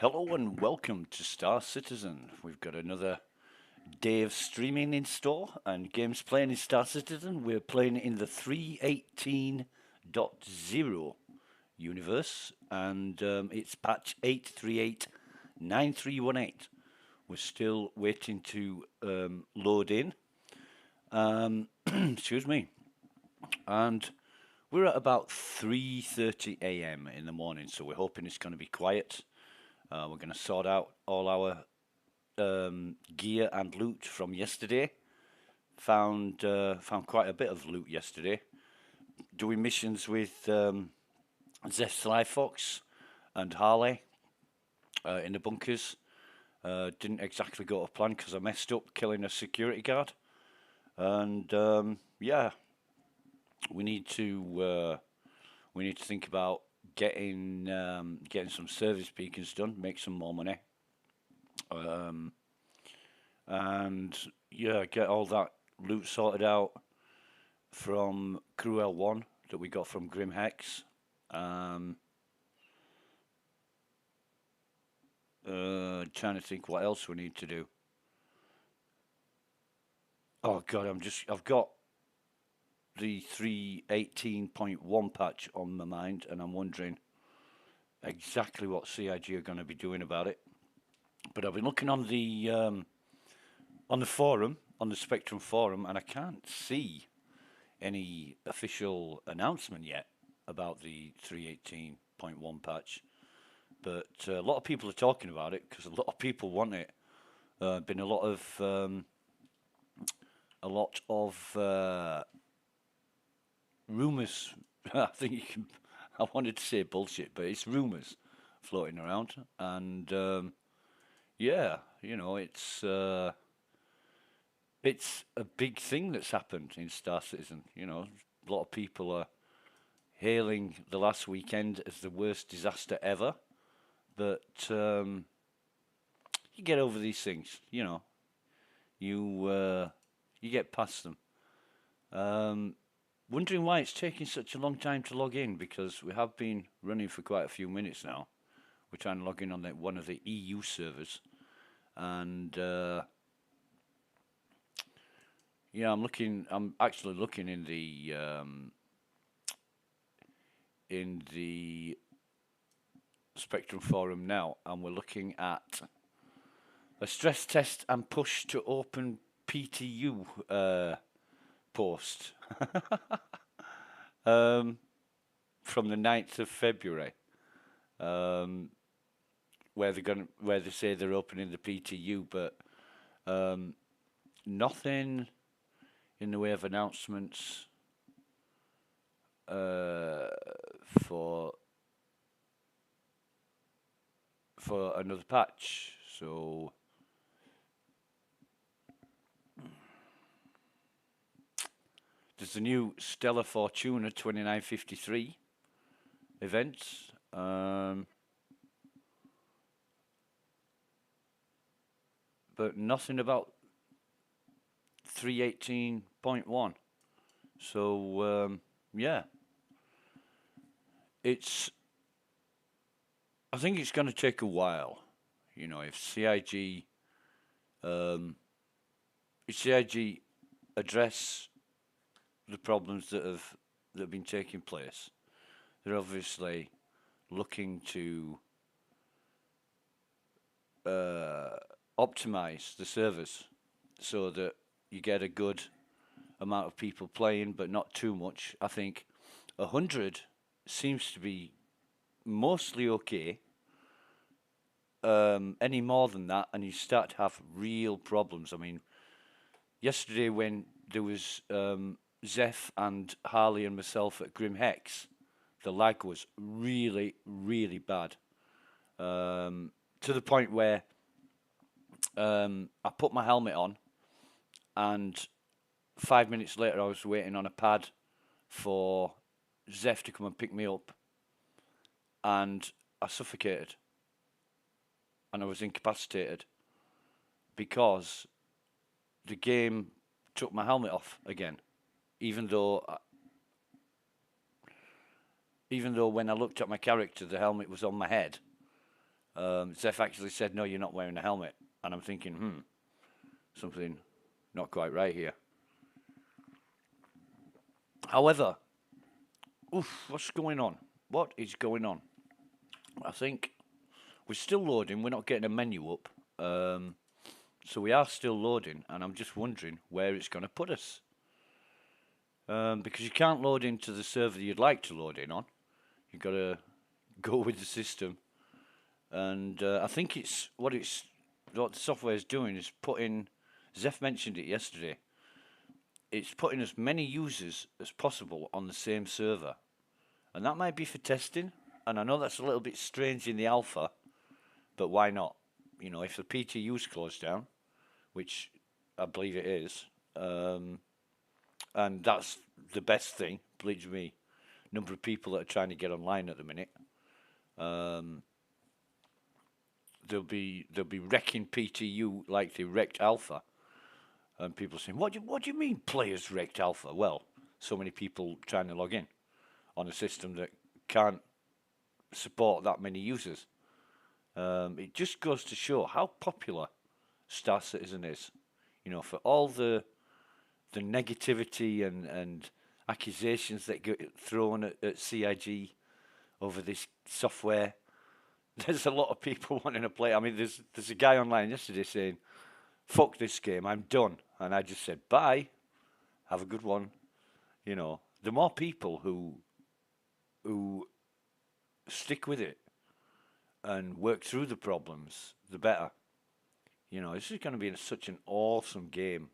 Hello and welcome to Star Citizen. We've got another day of streaming in store and games playing in Star Citizen. We're playing in the 3.18.0 universe and it's patch 8389318. We're still waiting to load in. Excuse me. And we're at about 3:30 a.m. in the morning, so we're hoping it's going to be quiet. We're going to sort out all our gear and loot from yesterday. Found quite a bit of loot yesterday. Doing missions with Zeph Sly Fox and Harley in the bunkers. Didn't exactly go to plan because I messed up killing a security guard. And yeah, we need to think about getting some service beacons done, make some more money, and yeah, get all that loot sorted out from Cruel One that we got from Grim Hex. Trying to think what else we need to do. Oh God, I've got the 3.18.1 patch on my mind, and I'm wondering exactly what CIG are going to be doing about it. But I've been looking on the forum, on the Spectrum forum, and I can't see any official announcement yet about the 3.18.1 patch. But a lot of people are talking about it because a lot of people want it. Been a lot of rumors. I think you can. I wanted to say bullshit, but it's rumors floating around, and yeah, you know, it's a big thing that's happened in Star Citizen. You know, a lot of people are hailing the last weekend as the worst disaster ever, but you get over these things. You know, you get past them. Wondering why it's taking such a long time to log in, because we have been running for quite a few minutes now. We're trying to log in on one of the EU servers, and yeah, I'm actually looking in the Spectrum forum now, and we're looking at a stress test and push to open PTU post from the 9th of February, where they say they're opening the PTU, but nothing in the way of announcements for another patch. So there's the new Stellar Fortuna 2953 event. But nothing about 3.18.1. So yeah, I think it's going to take a while. You know, if CIG address the problems that have been taking place, they're obviously looking to optimize the servers so that you get a good amount of people playing, but not too much. I think 100 seems to be mostly okay. Any more than that, and you start to have real problems. I mean, yesterday when there was Zeph and Harley and myself at Grim Hex, the lag was really, really bad. To the point where I put my helmet on, and 5 minutes later I was waiting on a pad for Zeph to come and pick me up, and I suffocated. And I was incapacitated because the game took my helmet off again, even though when I looked at my character, the helmet was on my head. Zeph actually said, "No, you're not wearing a helmet," and I'm thinking, something not quite right here. However, what's going on? What is going on? I think we're still loading. We're not getting a menu up. So we are still loading, and I'm just wondering where it's going to put us. Because you can't load into the server you'd like to load in on. You've got to go with the system. And I think what the software is doing is putting, Zeph mentioned it yesterday, it's putting as many users as possible on the same server. And that might be for testing. And I know that's a little bit strange in the alpha, but why not? You know, if the PTU's closed down, which I believe it is, and that's the best thing, believe me, number of people that are trying to get online at the minute, they'll be wrecking PTU like they wrecked alpha. And people saying, what do you mean players wrecked alpha? Well, so many people trying to log in on a system that can't support that many users. It just goes to show how popular Star Citizen is. You know, for all the negativity and accusations that get thrown at CIG over this software, there's a lot of people wanting to play. I mean, there's a guy online yesterday saying, "Fuck this game, I'm done." And I just said, "Bye, have a good one." You know, the more people who stick with it and work through the problems, the better. You know, this is going to be such an awesome game.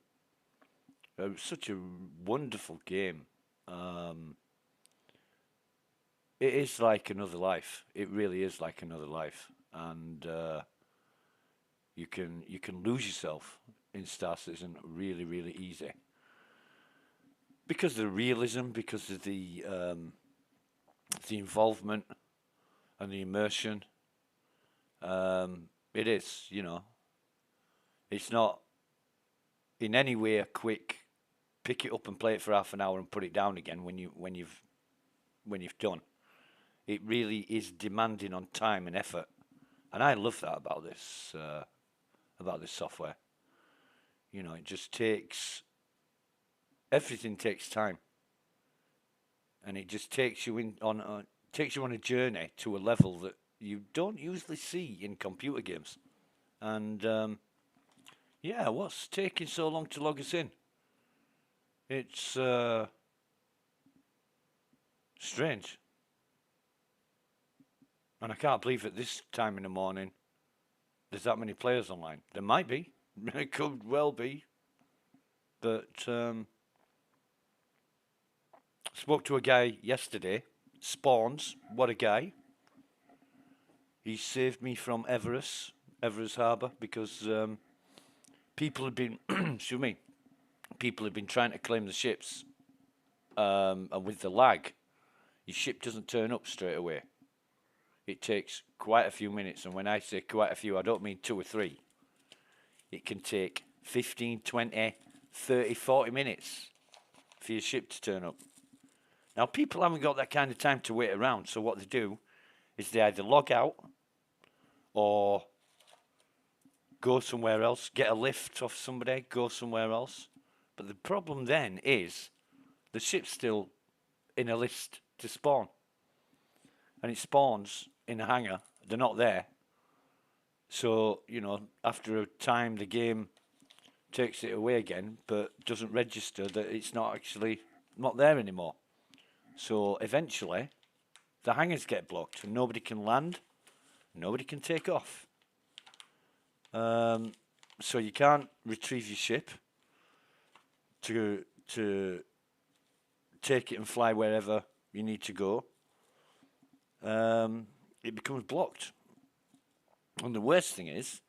Such a wonderful game. It is like another life. It really is like another life, and you can lose yourself in Star Citizen really, really easy because of the realism, because of the involvement and the immersion. It is, you know, it's not in any way a quick pick it up and play it for half an hour and put it down again when you've done. It really is demanding on time and effort, and I love that about this software. You know, it just everything takes time, and it just takes you on a journey to a level that you don't usually see in computer games. And yeah, what's taking so long to log us in? It's strange. And I can't believe at this time in the morning there's that many players online. There might be. It could well be. But spoke to a guy yesterday. Spawns. What a guy. He saved me from Everest Harbour, because people had been, excuse me, people had been trying to claim the ships. And with the lag, your ship doesn't turn up straight away. It takes quite a few minutes, and when I say quite a few, I don't mean 2 or 3. It can take 15, 20, 30, 40 minutes for your ship to turn up. Now, people haven't got that kind of time to wait around, so what they do is they either log out or go somewhere else, get a lift off somebody, go somewhere else. But the problem then is the ship's still in a list to spawn. And it spawns in a hangar. They're not there. So, you know, after a time, the game takes it away again, but doesn't register that it's not there anymore. So eventually, the hangars get blocked and nobody can land, nobody can take off. So you can't retrieve your ship to take it and fly wherever you need to go. It becomes blocked. And the worst thing is,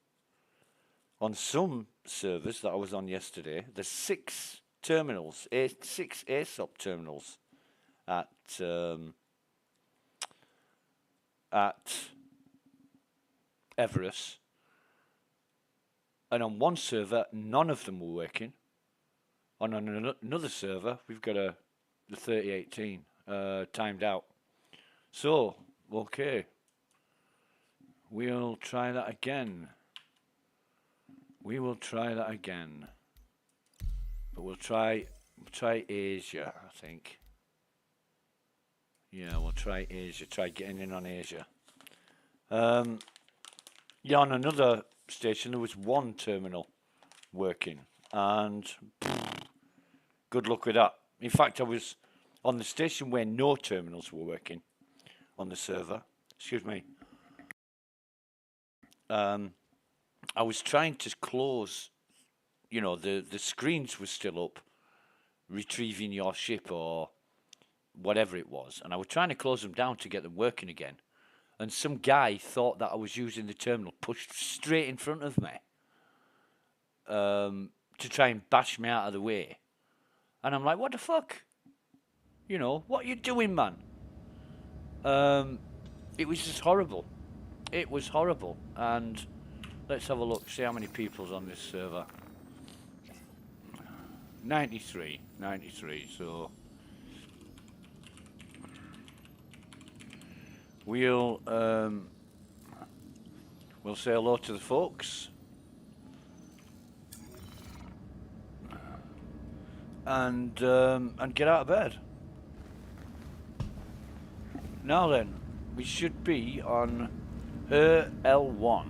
on some servers that I was on yesterday, there's 6 terminals, 6 ASOP terminals at Everest. And on one server, none of them were working. On another server, we've got the 3018 timed out. So, okay, We'll try that again. We will try that again. But we'll try Asia, I think. Yeah, we'll try Asia. Try getting in on Asia. Yeah, on another station there was one terminal working, and good luck with that. In fact, I was on the station where no terminals were working on the server. Excuse me. I was trying to close, you know, the screens were still up, retrieving your ship or whatever it was, and I was trying to close them down to get them working again. And some guy thought that I was using the terminal, pushed straight in front of me to try and bash me out of the way. And I'm like, what the fuck? You know, what are you doing, man? It was just horrible. It was horrible. And let's have a look, see how many people's on this server. 93, so we'll say hello to the folks. And get out of bed. Now then, we should be on her L1.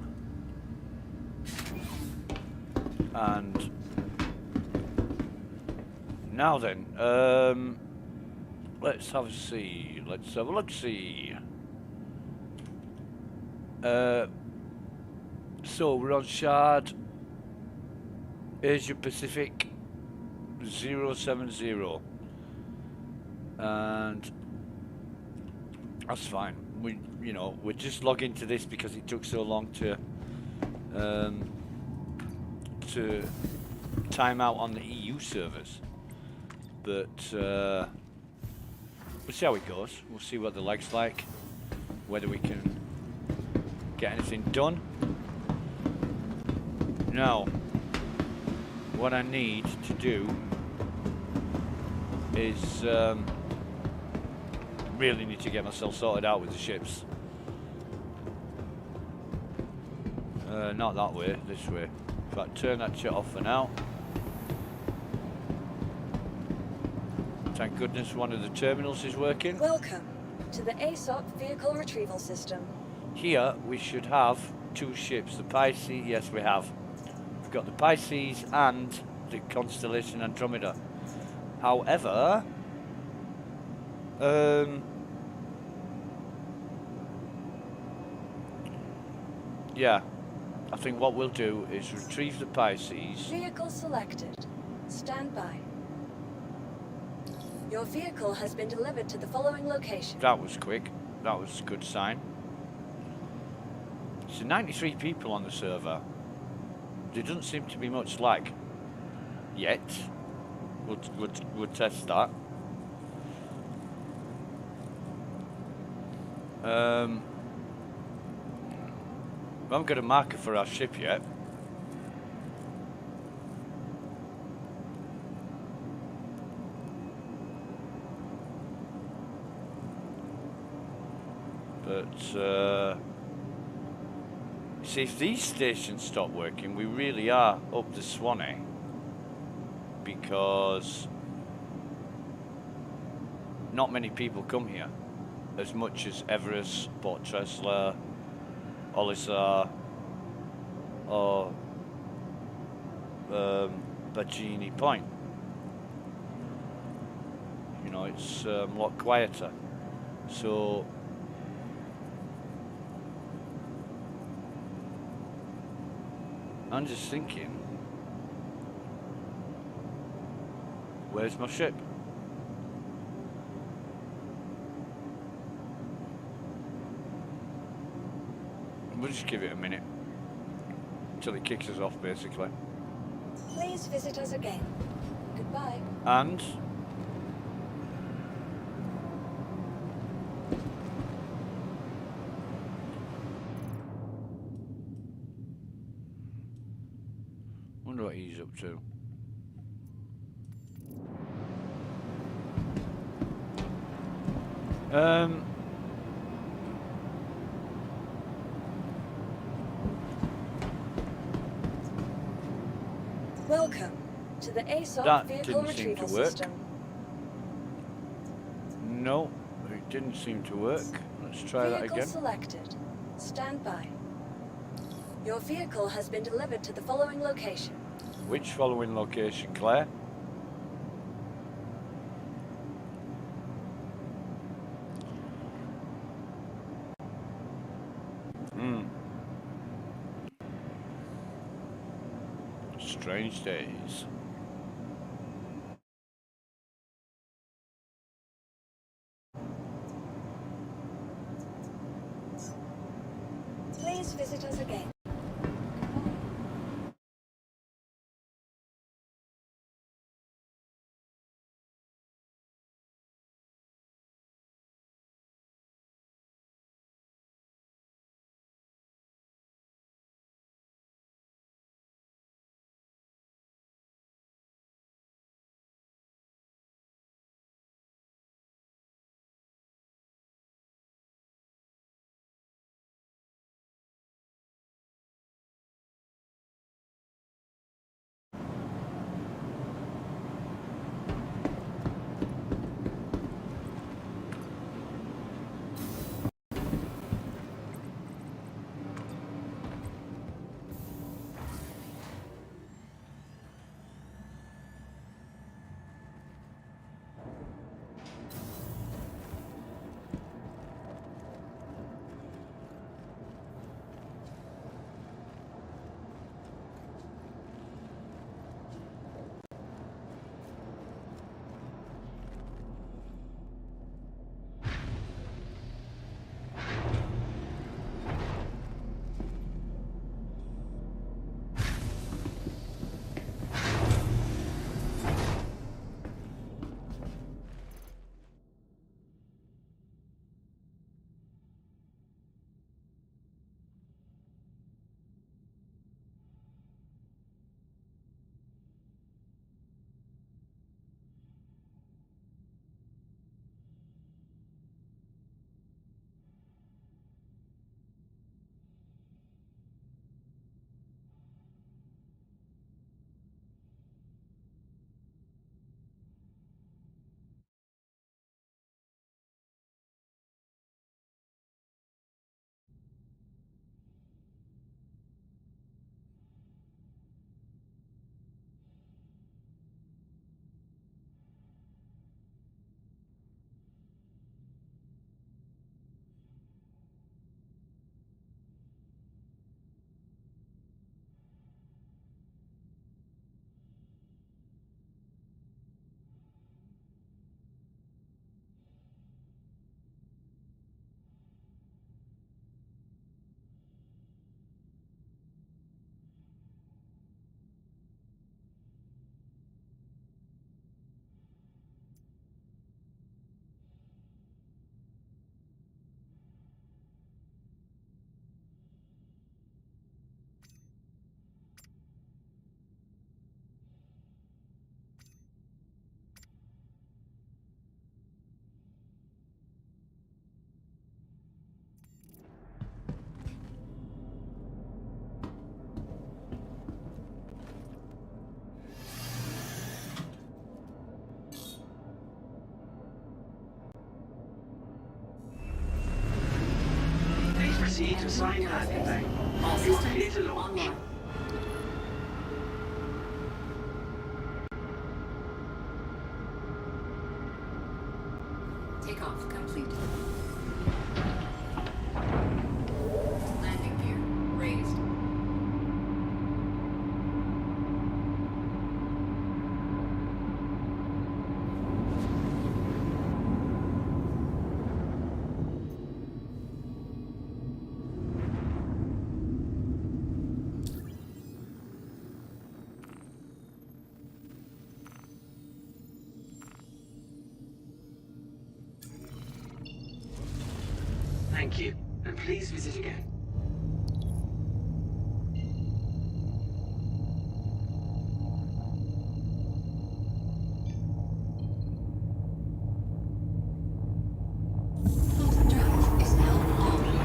And now then, let's have a see. Let's have a look-see. So we're on Shard, Asia Pacific 070, and that's fine. We're just logging to this because it took so long to time out on the EU servers. But we'll see how it goes. We'll see what the lag's like, whether we can get anything done. Now, what I need to do is really need to get myself sorted out with the ships. Not that way, this way. In fact, turn that shit off for now. Thank goodness one of the terminals is working. Welcome to the ASOP vehicle retrieval system. Here we should have two ships. The Pisces, yes we have. We've got the Pisces and the constellation Andromeda. However, yeah, I think what we'll do is retrieve the Pisces. Vehicle selected. Stand by. Your vehicle has been delivered to the following location. That was quick. That was a good sign. So 93 people on the server. There doesn't seem to be much lag yet. We'll test that. We haven't got a marker for our ship yet. But see, if these stations stop working, we really are up the Swanee, because not many people come here as much as Everest, Port Tressler, Olisar, or Bajini Point. You know, it's a lot quieter. So I'm just thinking, where's my ship? We'll just give it a minute until it kicks us off, basically. Please visit us again. Goodbye. And wonder what he's up to. Welcome to the ASOP That vehicle didn't seem to retrieval work. system. No, it didn't seem to work. Let's try that Vehicle again. selected. Stand by. Your vehicle has been delivered to the following location. Which following location, Claire? Strange days. Please visit us again. Please proceed to sign landing bay. You are clear to launch. Online. Takeoff complete. Landing gear raised. Thank you, and please visit again. Drive is now on.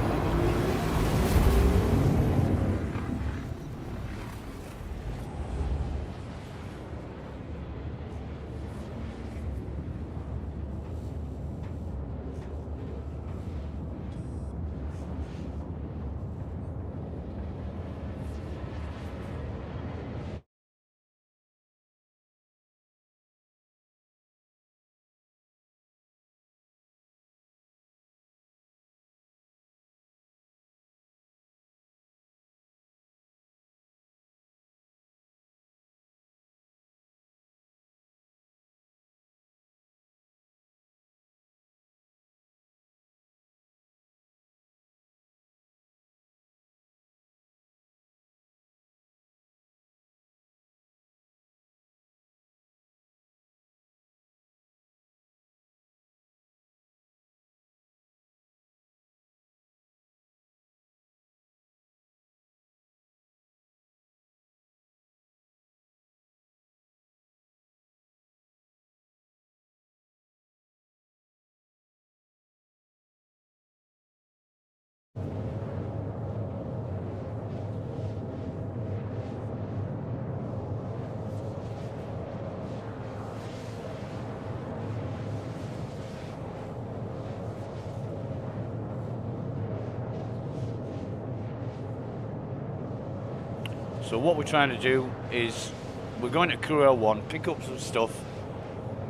So what we're trying to do is we're going to Crew 1, pick up some stuff,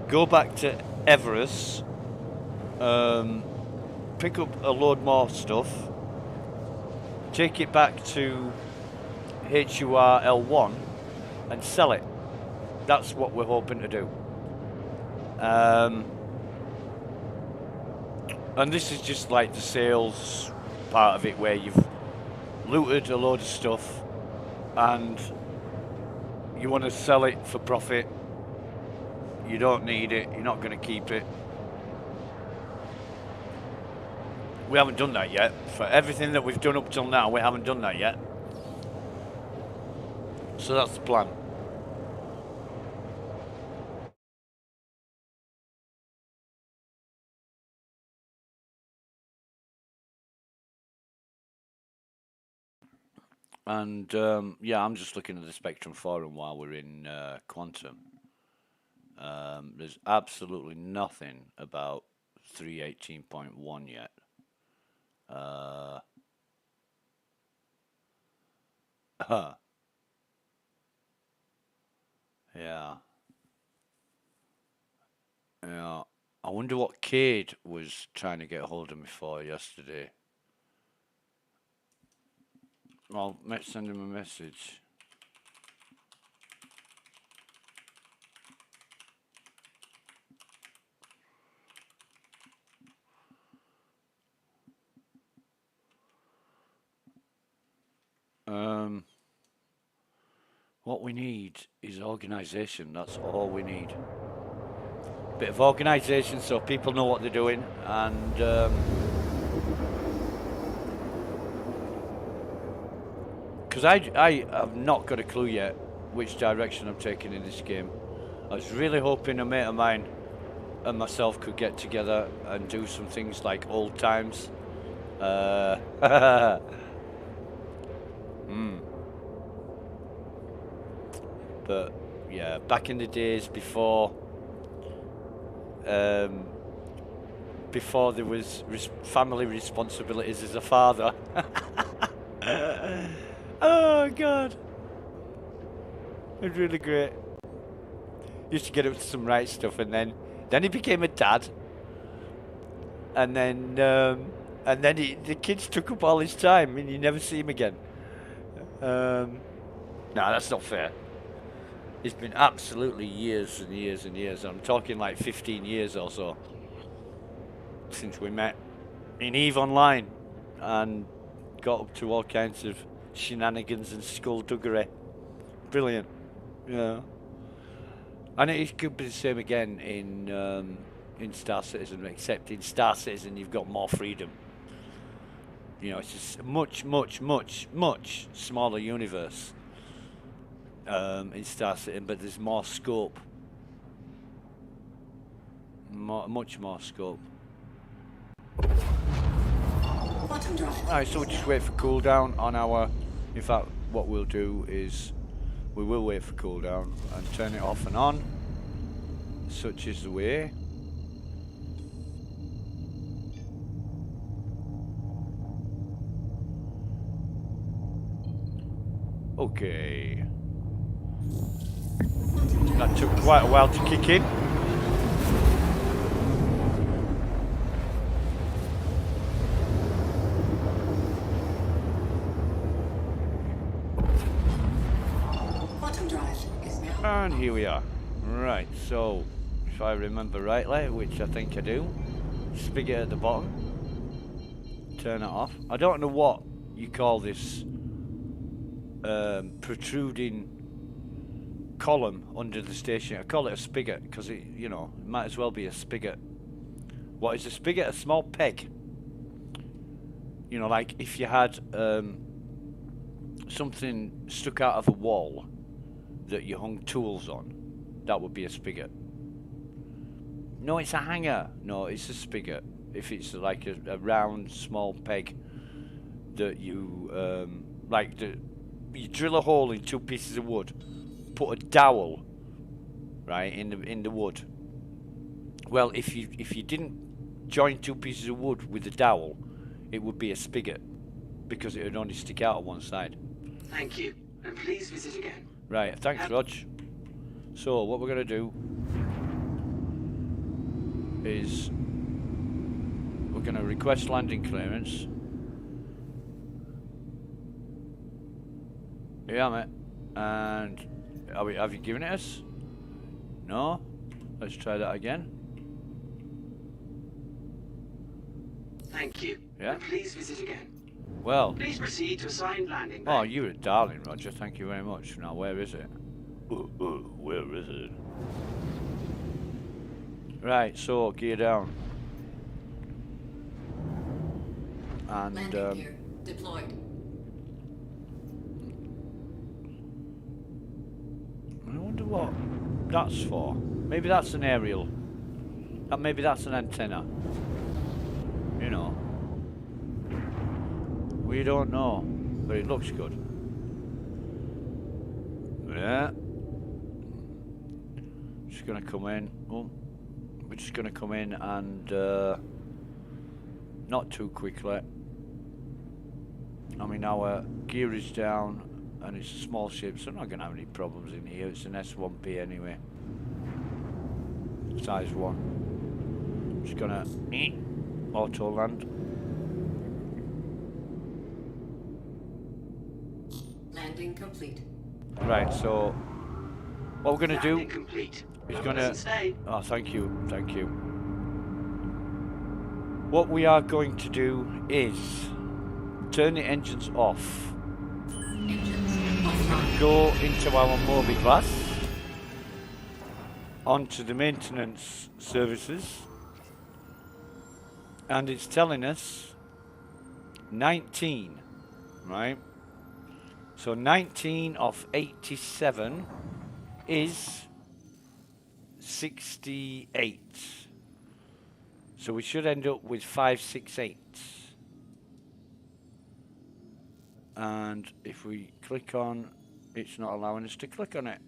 go back to Everest, pick up a load more stuff, take it back to HURL1 and sell it. That's what we're hoping to do. And this is just like the sales part of it, where you've looted a load of stuff and you want to sell it for profit. You don't need it, you're not going to keep it. We haven't done that yet. For everything that we've done up till now, we haven't done that yet. So that's the plan. And yeah, I'm just looking at the Spectrum forum while we're in Quantum. There's absolutely nothing about 3.18.1 yet. Yeah. Yeah. I wonder what Cade was trying to get hold of me for yesterday. Well, let's send him a message. What we need is organisation. That's all we need. Bit of organisation so people know what they're doing, and because I have not got a clue yet which direction I'm taking in this game. I was really hoping a mate of mine and myself could get together and do some things like old times. But yeah, back in the days before there was family responsibilities as a father. Oh god, it's really great. Used to get up to some right stuff, and then he became a dad, and then the kids took up all his time, and you never see him again. No, that's not fair. It's been absolutely years and years and years. I'm talking like 15 years or so since we met in EVE Online and got up to all kinds of shenanigans and skullduggery. Brilliant. Yeah. And it could be the same again in Star Citizen, except in Star Citizen you've got more freedom. You know, it's just a much, much, much, much smaller universe. In Star Citizen, but there's more scope. Much more scope. Alright, so we'll just wait for cooldown on our... In fact, what we'll do is we will wait for cooldown and turn it off and on. Such is the way. Okay. That took quite a while to kick in. And here we are. Right, so if I remember rightly, which I think I do, spigot at the bottom. Turn it off. I don't know what you call this protruding column under the station. I call it a spigot because it, you know, it might as well be a spigot. What is a spigot? A small peg. You know, like if you had something stuck out of a wall that you hung tools on, that would be a spigot. No, it's a hanger. No, it's a spigot. If it's like a round small peg that you you drill a hole in 2 pieces of wood, put a dowel right in the wood. Well, if you didn't join 2 pieces of wood with the dowel, it would be a spigot because it would only stick out on one side. Thank you. and please visit again. Right, thanks, Rog. So, what we're going to do is we're going to request landing clearance. Yeah, mate. And have you given it us? No? Let's try that again. Thank you. Yeah. And please visit again. Well. Please proceed to assigned landing Oh, bay. you're a darling, Roger. Thank you very much. Now, where is it? Where is it? Right, so gear down. And Landing gear deployed. I wonder what that's for. Maybe that's an aerial. Maybe that's an antenna. You know. We don't know, but it looks good. Yeah. Just gonna come in. Oh, we're just gonna come in and not too quickly. I mean, our gear is down and it's a small ship, so I'm not gonna have any problems in here. It's an S1P anyway. Size 1. Just gonna auto land. Landing complete. Right, so what we're gonna do Landing complete. is Pleasant stay. oh, thank you. What we are going to do is turn the engines off, Engines offline. go into our Moby class, onto the maintenance services, and it's telling us 19, right? So 19 of 87 is 68. So we should end up with 568. And if we click on, it's not allowing us to click on it.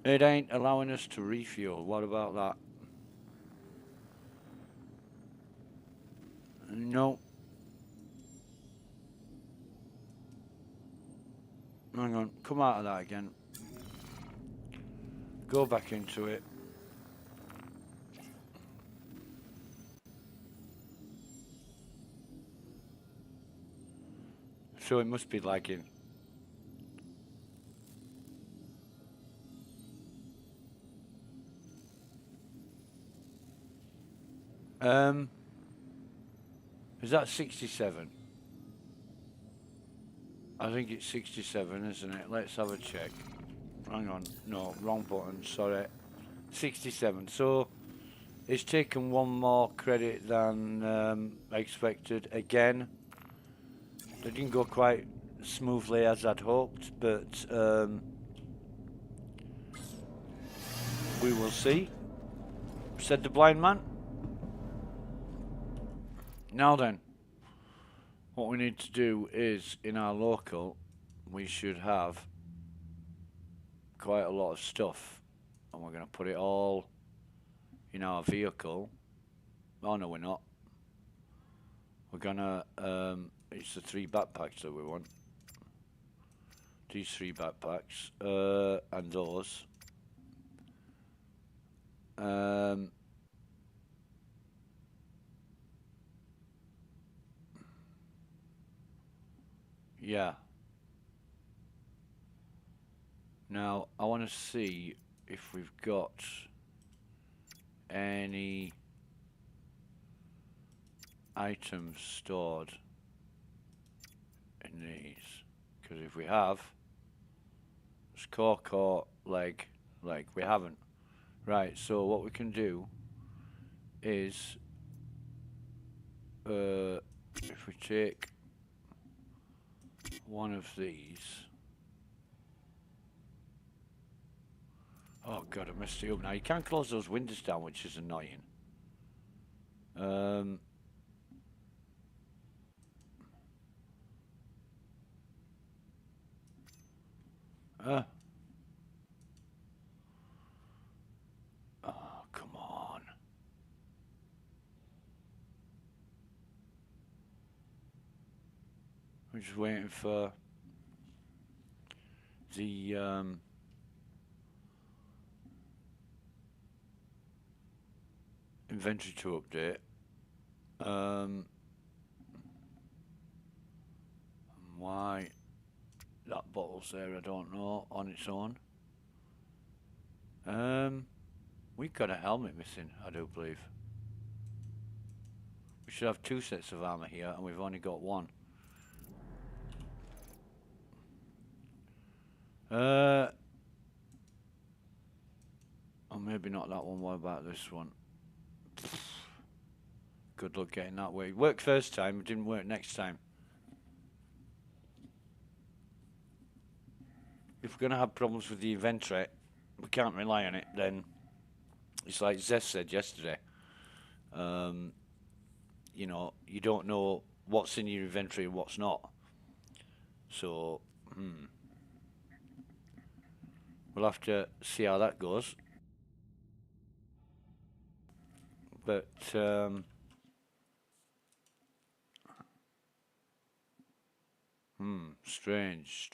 It ain't allowing us to refuel. What about that? No. Hang on, come out of that again. Go back into it. So it must be lagging. Is that 67? I think it's 67, isn't it? Let's have a check. Hang on, no, wrong button, sorry. 67, so it's taken one more credit than expected again. It didn't go quite smoothly as I'd hoped, but we will see, said the blind man. Now then, what we need to do is, in our local, we should have quite a lot of stuff, and we're going to put it all in our vehicle. Oh no, we're not. We're going to, it's the 3 backpacks that we want. These 3 backpacks, and those. Yeah. Now, I want to see if we've got any items stored in these. Because if we have, it's core, leg. We haven't. Right, so what we can do is, if we take one of these. Oh god, I messed it up. Now you can't close those windows down, which is annoying. Oh, come on. We're just waiting for the inventory to update. Why that bottle's there, I don't know, on its own. We've got a helmet missing, I do believe. We should have 2 sets of armor here, and we've only got 1. Or maybe not that one. What about this one? Good luck getting that way. Worked first time, it didn't work next time. If we're going to have problems with the inventory, we can't rely on it, then it's like Zeth said yesterday. You know, you don't know what's in your inventory and what's not. So, we'll have to see how that goes. But, strange.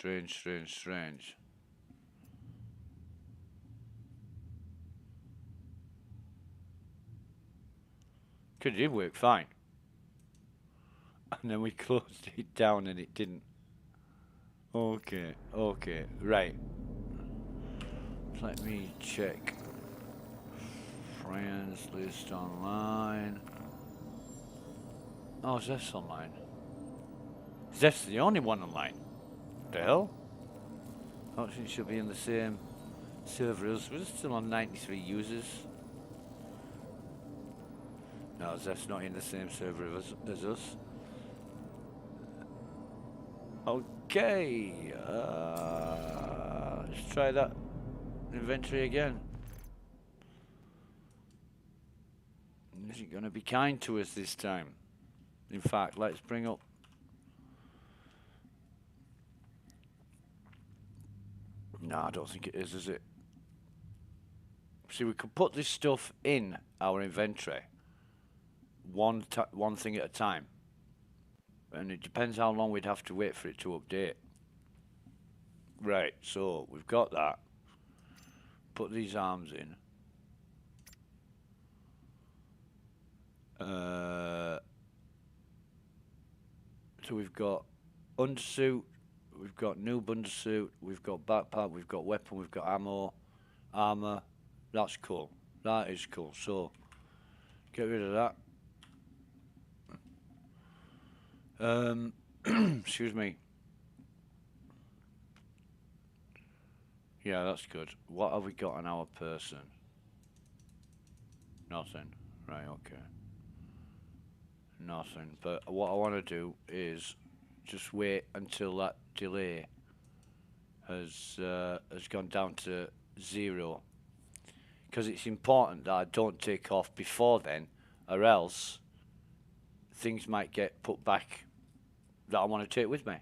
It did work fine. And then we closed it down and it didn't. Okay, right. Let me check. Friends list online. Oh, Zeth's online. Zeth's the only one online. The hell? I don't think she'll be in the same server as we're still on 93 users. No, Zeth's not in the same server as us. Okay, let's try that inventory again. Is it going to be kind to us this time? In fact, let's bring up. No, I don't think it is it? See, we could put this stuff in our inventory, one thing at a time. And it depends how long we'd have to wait for it to update. Right, so we've got that. Put these arms in. So we've got undersuit, we've got noob undersuit, we've got backpack, we've got weapon, we've got ammo, armor. That's cool. That is cool. So get rid of that. Excuse me. Yeah, that's good. What have we got on our person? Nothing. Right, okay. Nothing. But what I want to do is just wait until that delay has gone down to 0. Because it's important that I don't take off before then, or else things might get put back that I want to take with me.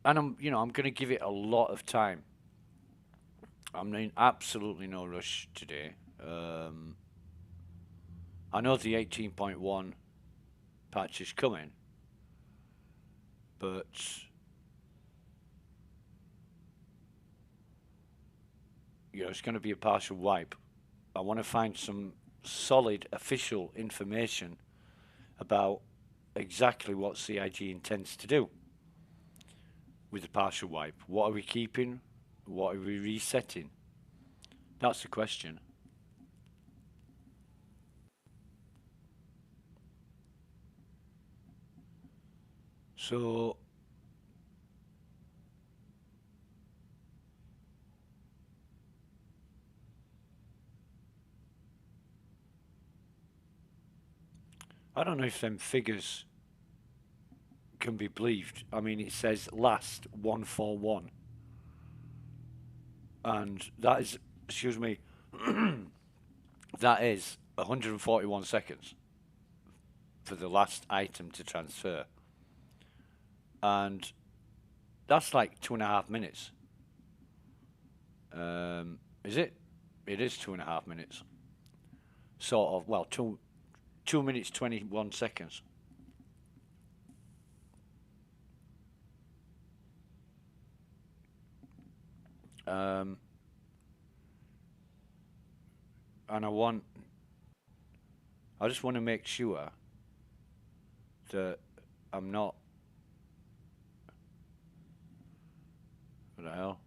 And I'm going to give it a lot of time. I'm in absolutely no rush today. I know the 18.1 patch is coming, but it's going to be a partial wipe. I want to find some solid official information about exactly what CIG intends to do with the partial wipe. What are we keeping? What are we resetting? That's the question. So I don't know if them figures can be believed. I mean, it says last 141. And that is, excuse me, that is 141 seconds for the last item to transfer. And that's like 2.5 minutes. Is it? It is 2.5 minutes. Sort of, well, 2 minutes, 21 seconds. And I just want to make sure that I'm not, what the hell?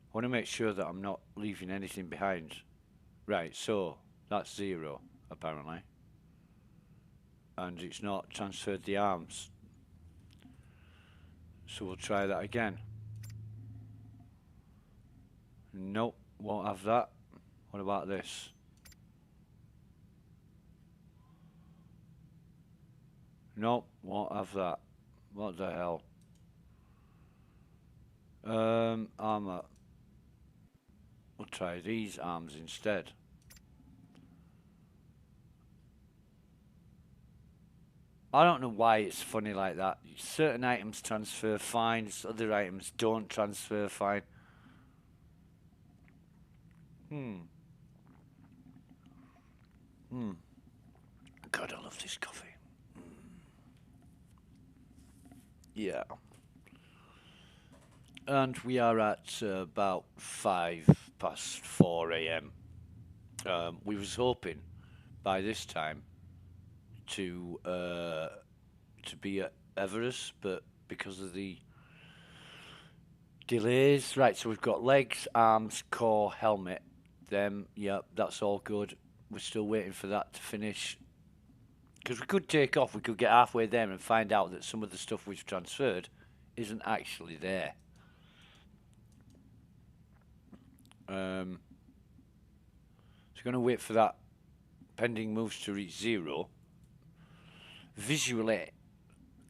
I want to make sure that I'm not leaving anything behind. Right, so that's 0, apparently. And it's not transferred the arms. So we'll try that again. Nope, won't have that. What about this? Nope, won't have that. What the hell? Armor. We'll try these arms instead. I don't know why it's funny like that. Certain items transfer fine, other items don't transfer fine. God, I love this coffee. Yeah. And we are at about 4 a.m. We was hoping by this time to be at Everest, but because of the delays, right? So we've got legs, arms, core, helmet. Them, yeah, that's all good. We're still waiting for that to finish. Because we could take off, we could get halfway there and find out that some of the stuff we've transferred isn't actually there. So we're going to wait for that pending moves to reach 0. Visually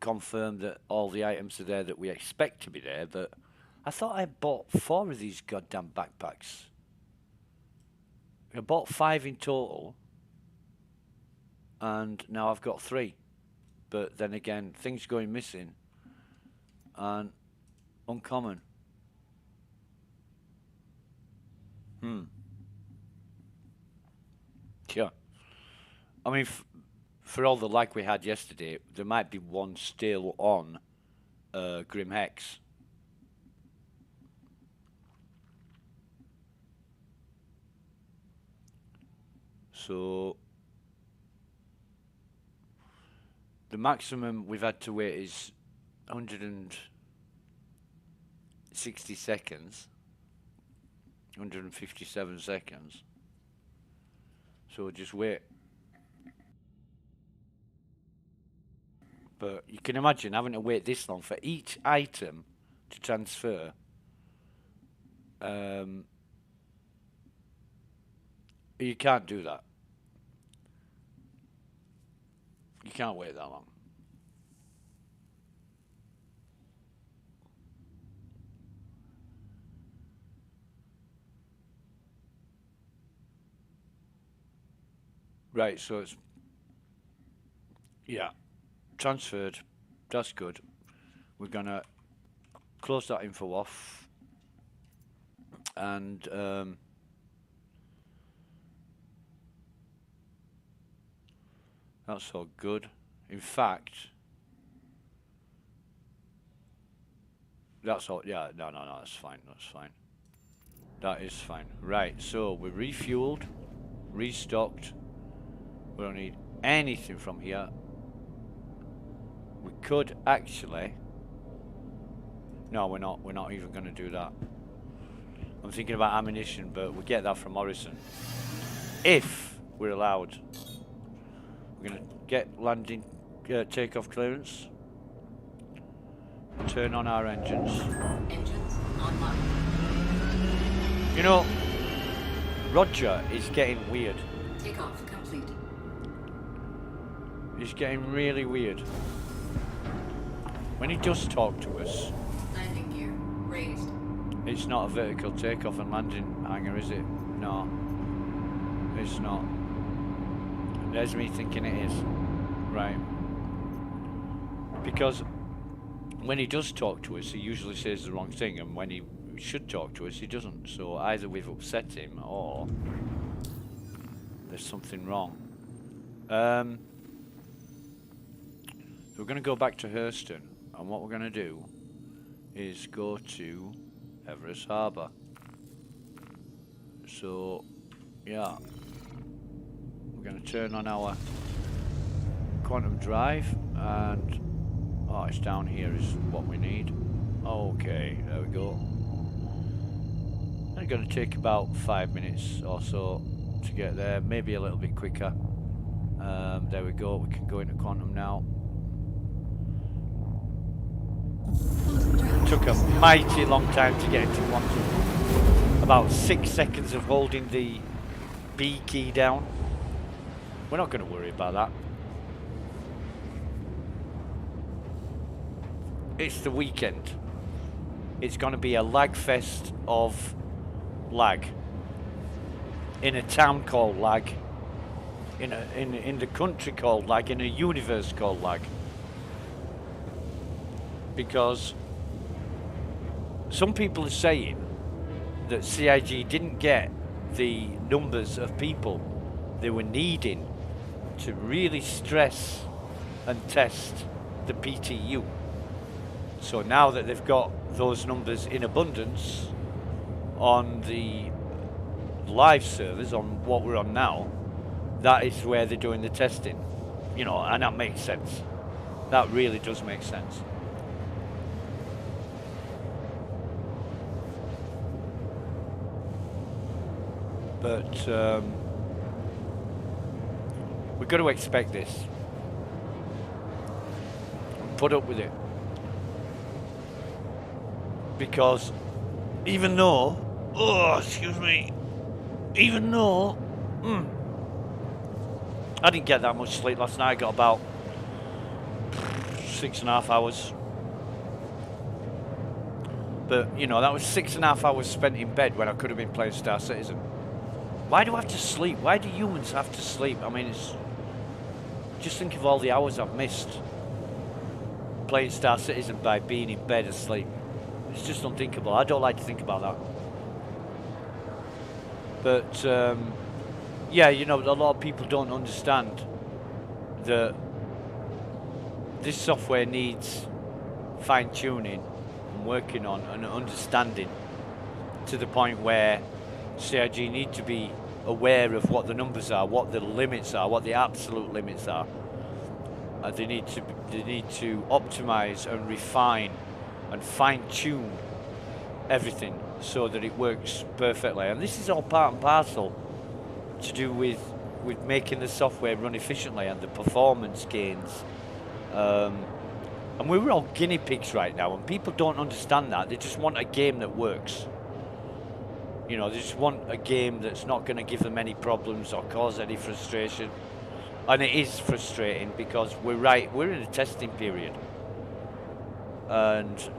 confirm that all the items are there that we expect to be there, but I thought I bought 4 of these goddamn backpacks. I bought 5 in total, and now I've got 3. But then again, things going missing and uncommon. Yeah. I mean, for all the lag we had yesterday, there might be one still on Grim Hex. So the maximum we've had to wait is 160 seconds, 157 seconds. So we'll just wait. But you can imagine having to wait this long for each item to transfer. You can't do that. You can't wait that long. Right, so it's, yeah, transferred. That's good. We're going to close that info off. And that's all good. In fact, that's all. Yeah, no, that's fine. That's fine. That is fine. Right, so we're refueled, restocked. We don't need anything from here. We could actually. No, we're not. We're not even going to do that. I'm thinking about ammunition, but we get that from Morrison. If we're allowed. We're going to get landing, takeoff clearance. Turn on our engines. Engines online. You know, Roger is getting weird. Takeoff complete. He's getting really weird. When he does talk to us, Landing gear raised. It's not a vertical takeoff and landing hangar, is it? No, it's not. There's me thinking it is. Right. Because when he does talk to us, he usually says the wrong thing, and when he should talk to us, he doesn't. So either we've upset him, or there's something wrong. So we're going to go back to Hurston, and what we're going to do is go to Everest Harbour. So, yeah, we're going to turn on our quantum drive, and oh, it's down here is what we need. Okay, there we go. It's going to take about 5 minutes or so to get there, maybe a little bit quicker. There we go, we can go into quantum now. Took a mighty long time to get into quantum. About 6 seconds of holding the B key down. We're not going to worry about that. It's the weekend. It's going to be a lag fest of lag. In a town called lag. In the country called lag. In a universe called lag. Because some people are saying that CIG didn't get the numbers of people they were needing to really stress and test the PTU. So now that they've got those numbers in abundance on the live servers, on what we're on now, that is where they're doing the testing. You know, and that makes sense. That really does make sense. But we've got to expect this. Put up with it. Because even though, even though I didn't get that much sleep last night, I got about 6.5 hours. But, you know, that was 6.5 hours spent in bed when I could have been playing Star Citizen. Why do I have to sleep? Why do humans have to sleep? I mean, it's... Just think of all the hours I've missed playing Star Citizen by being in bed asleep. It's just unthinkable. I don't like to think about that. But, yeah, you know, a lot of people don't understand that this software needs fine-tuning and working on and understanding to the point where CIG need to be aware of what the numbers are, what the limits are, what the absolute limits are. They need to optimize and refine and fine-tune everything so that it works perfectly. And this is all part and parcel to do with making the software run efficiently and the performance gains. And we're all guinea pigs right now, and people don't understand that. They just want a game that works. You know, they just want a game that's not going to give them any problems or cause any frustration. And it is frustrating because we're in a testing period. And,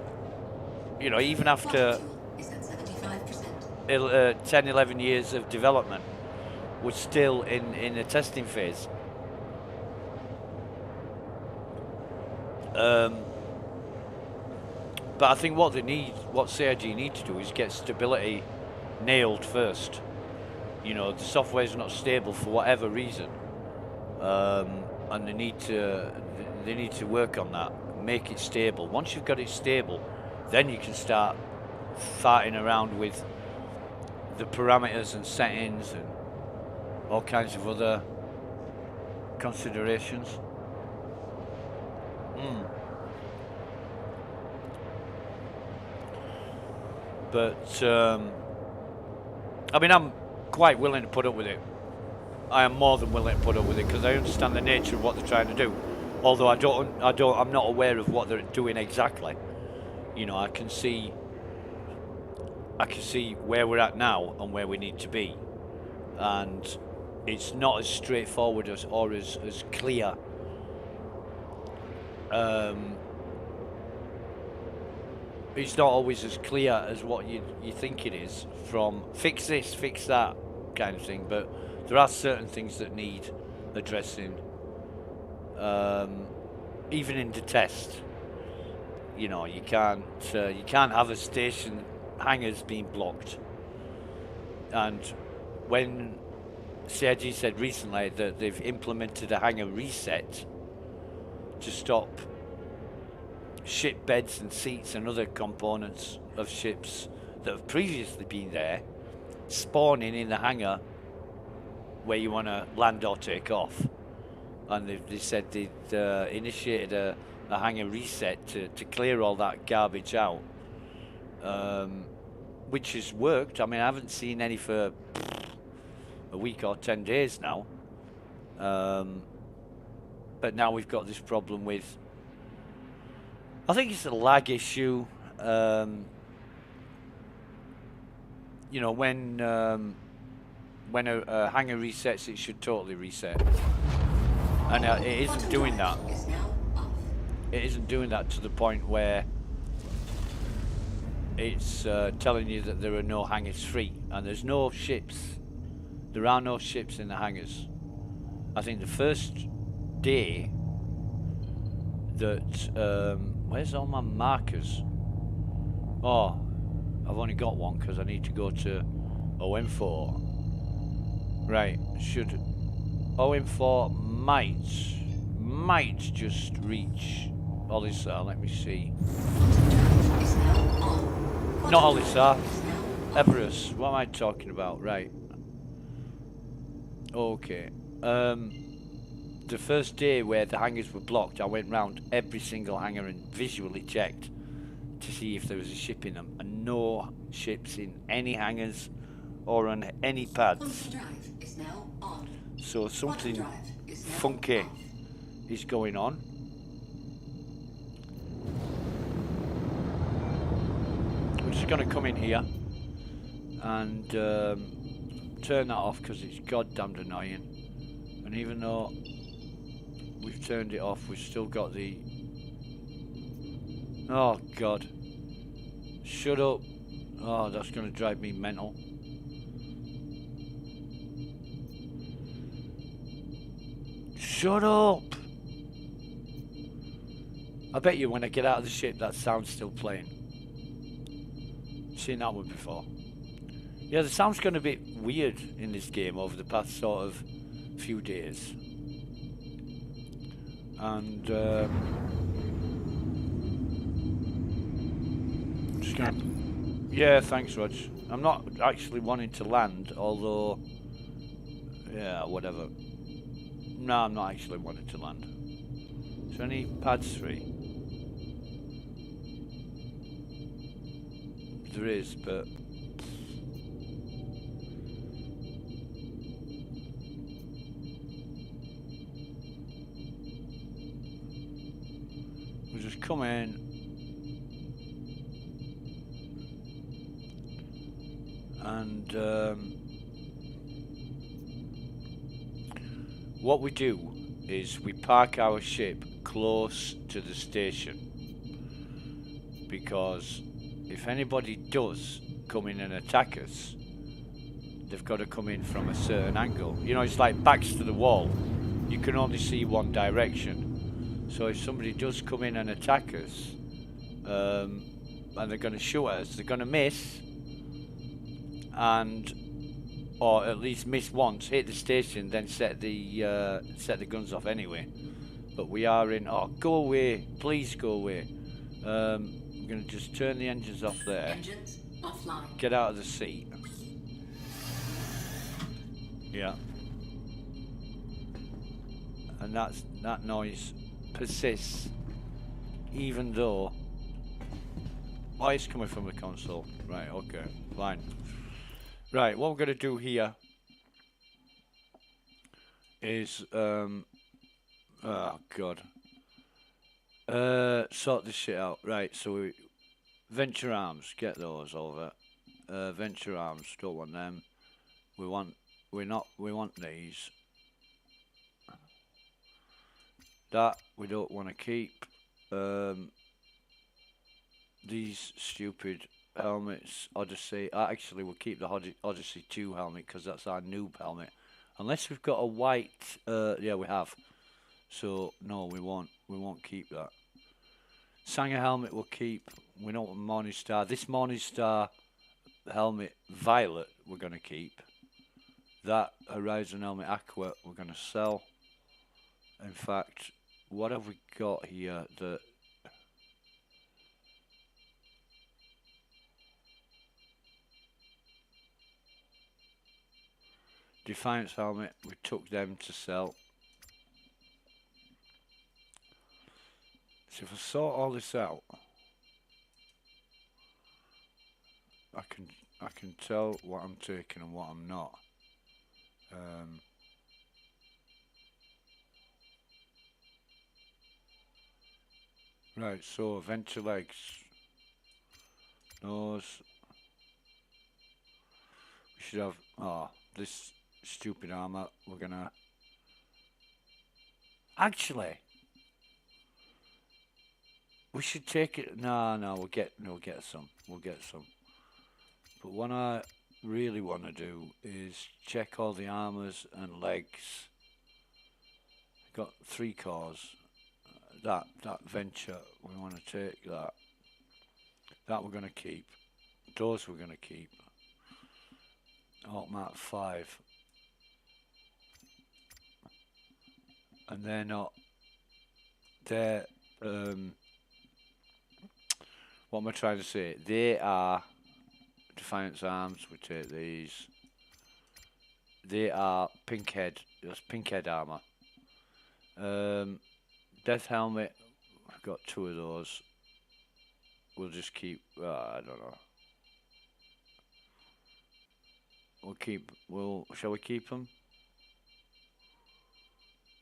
you know, even after 10, 11 years of development, we're still in a testing phase. But I think what CIG need to do is get stability nailed first. You know, the software is not stable for whatever reason, and they need to work on that, make it stable. Once you've got it stable, then you can start farting around with the parameters and settings and all kinds of other considerations. But I mean, I'm quite willing to put up with it. I am more than willing to put up with it because I understand the nature of what they're trying to do. Although I'm not aware of what they're doing exactly. You know, I can see where we're at now and where we need to be, and it's not as straightforward as clear. it's not always as clear as what you think it is from fix this, fix that kind of thing. But there are certain things that need addressing, even in the test. You know, you can't have a station hangars being blocked. And when CIG said recently that they've implemented a hangar reset to stop ship beds and seats and other components of ships that have previously been there spawning in the hangar where you want to land or take off. And they said they'd initiated a hangar reset to clear all that garbage out, which has worked. I mean, I haven't seen any for a week or 10 days now. But now we've got this problem with, I think it's a lag issue. You know, when a hangar resets, it should totally reset. And it isn't doing that. It isn't doing that to the point where it's telling you that there are no hangars free. And there's no ships. There are no ships in the hangars. I think the first day that... where's all my markers? Oh, I've only got one because I need to go to OM4. Right, should... OM4 might just reach Olisar. Let me see. Not Olisar. Everest. What am I talking about? Right. Okay. The first day where the hangars were blocked, I went round every single hangar and visually checked to see if there was a ship in them, and no ships in any hangars or on any pads. So something funky is going on. We're just going to come in here and turn that off because it's goddamned annoying. And even though we've turned it off, we've still got the... Oh god. Shut up. Oh, that's going to drive me mental. Shut up! I bet you when I get out of the ship that sound's still playing. Seen that one before. Yeah, the sound's gone a bit weird in this game over the past sort of few days. And just gonna... Yeah, thanks Rog. I'm not actually wanting to land, although... Yeah, whatever. No, I'm not actually wanting to land. Is there any pads free? There is, but... We'll just come in. And what we do is we park our ship close to the station, because if anybody does come in and attack us, they've got to come in from a certain angle. You know, it's like backs to the wall. You can only see one direction. So if somebody does come in and attack us, and they're going to shoot us, they're going to miss, and or at least miss once, hit the station, then set the guns off anyway. But we are in... Oh, go away. Please go away. I'm going to just turn the engines off there. Engines offline. Get out of the seat. Yeah. And that noise persists, even though... Oh, it's coming from the console. Right, okay, fine. Right, what we're going to do here is... oh, God. Sort this shit out. Right, so we... Venture arms, get those over. Venture arms, don't want them. We want these. That we don't want to keep. these stupid helmets. Odyssey. Actually, we'll keep the Odyssey 2 helmet because that's our noob helmet. Unless we've got a white. Yeah, we have. So no, we won't. We won't keep that. Sanger helmet we'll keep. We don't want Morningstar. This Morningstar helmet violet we're gonna keep. That Horizon helmet aqua we're gonna sell. In fact, what have we got here that Defiance helmet, we took them to sell. So if I sort all this out, I can tell what I'm taking and what I'm not. Right, so venture legs, nose. We should have this stupid armor. We're gonna actually. We should take it. No, we'll get some. We'll get some. But what I really want to do is check all the armors and legs. Got 3 cores. That venture, we want to take that. That we're going to keep. Those we're going to keep. Alt Map 5. And they're not. They're what am I trying to say? They are Defiance Arms, we take these. They are Pinkhead, that's Pinkhead armour. Death Helmet, I've got 2 of those. We'll just keep, I don't know. Shall we keep them?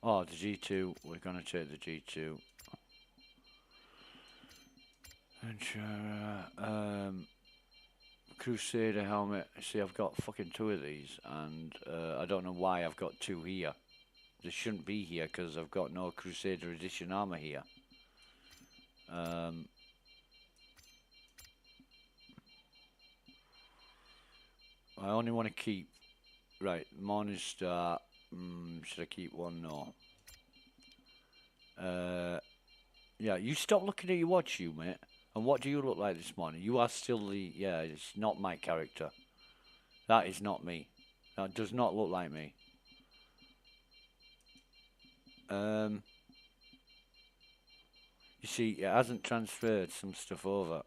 Oh, the G2, we're going to take the G2. And Crusader helmet. See, I've got fucking 2 of these, and I don't know why I've got 2 here. They shouldn't be here because I've got no Crusader edition armor here. I only want to keep Morningstar. Should I keep one? No. Yeah, you stop looking at your watch, you mate. And what do you look like this morning? You are still the... Yeah, it's not my character. That is not me. That does not look like me. You see, it hasn't transferred some stuff over.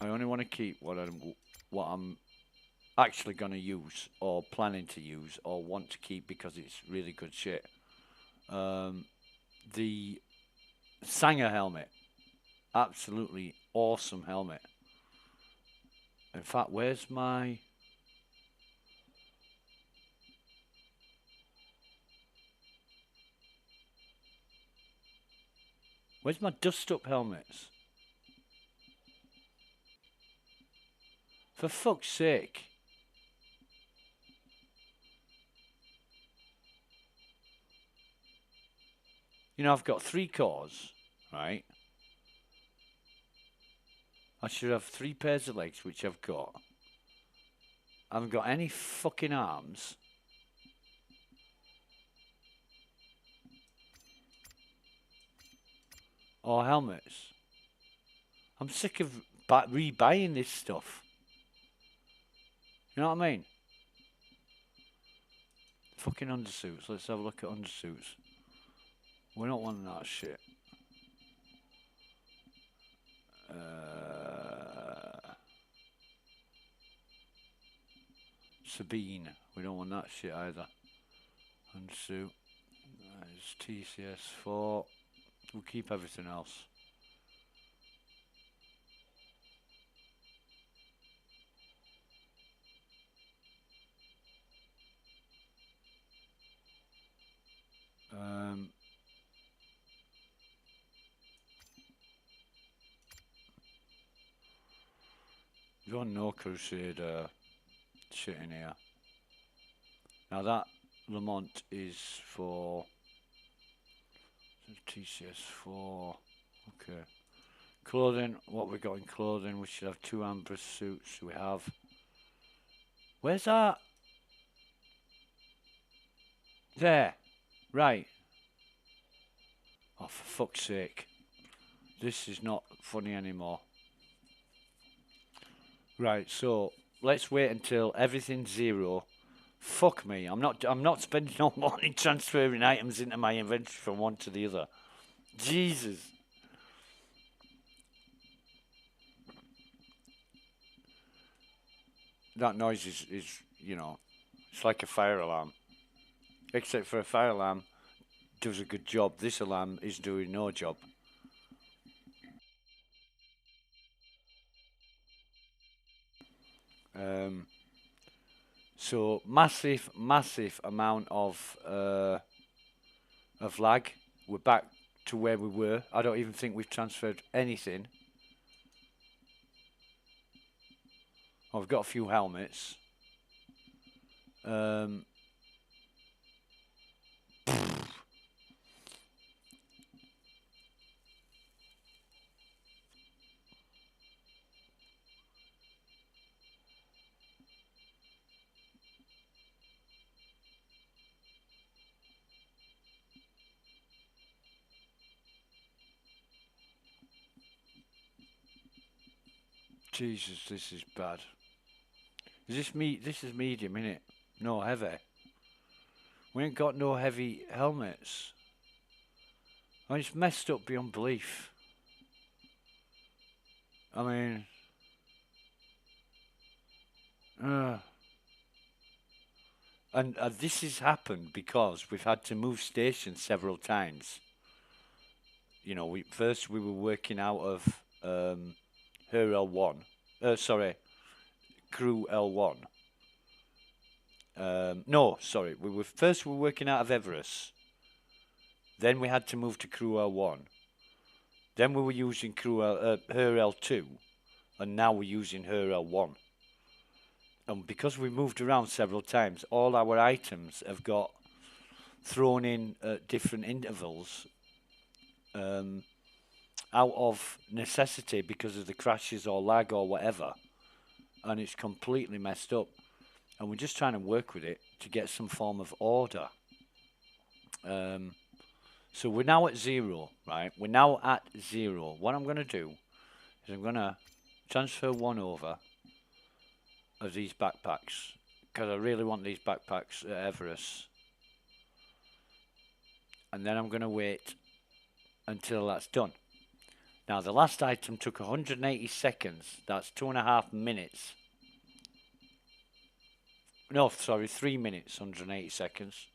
I only want to keep what I'm actually going to use or planning to use or want to keep because it's really good shit. The Sanger helmet, absolutely awesome helmet. In fact, where's my... Where's my dust-up helmets? For fuck's sake. You know, I've got 3 cores, right? I should have 3 pairs of legs, which I've got. I haven't got any fucking arms. Or helmets. I'm sick of rebuying this stuff. You know what I mean? Fucking undersuits. Let's have a look at undersuits. We don't want that shit. Sabine. We don't want that shit either. Undersuit. It's TCS4. We'll keep everything else. You want no Crusader shit in here. Now that Lamont is for TCS4. Okay. Clothing, what we got in clothing? We should have 2 amber suits. We have. Where's that? There. Right. Oh, for fuck's sake. This is not funny anymore. Right, so let's wait until everything's 0. Fuck me. I'm not spending all morning transferring items into my inventory from one to the other. Jesus. That noise is, it's like a fire alarm. Except for a fire alarm does a good job. This alarm is doing no job. So massive amount of lag. We're back to where we were. I don't even think we've transferred anything. Oh, we've got a few helmets. Jesus, this is bad. Is this me? This is medium, innit? No heavy. We ain't got no heavy helmets. Oh, it's messed up beyond belief. I mean, and this has happened because we've had to move stations several times. You know, we were working out of her L1. Sorry, crew L1. No, sorry. We were working out of Everest. Then we had to move to crew L1. Then we were using her L2, and now we're using her L1. And because we moved around several times, all our items have got thrown in at different intervals out of necessity because of the crashes or lag or whatever. And it's completely messed up. And we're just trying to work with it to get some form of order. So we're now at 0, right? We're now at 0. What I'm going to do is I'm going to transfer one over of these backpacks because I really want these backpacks at Everest. And then I'm going to wait until that's done. Now, the last item took 180 seconds. That's 2.5 minutes. No, sorry, 3 minutes, 180 seconds.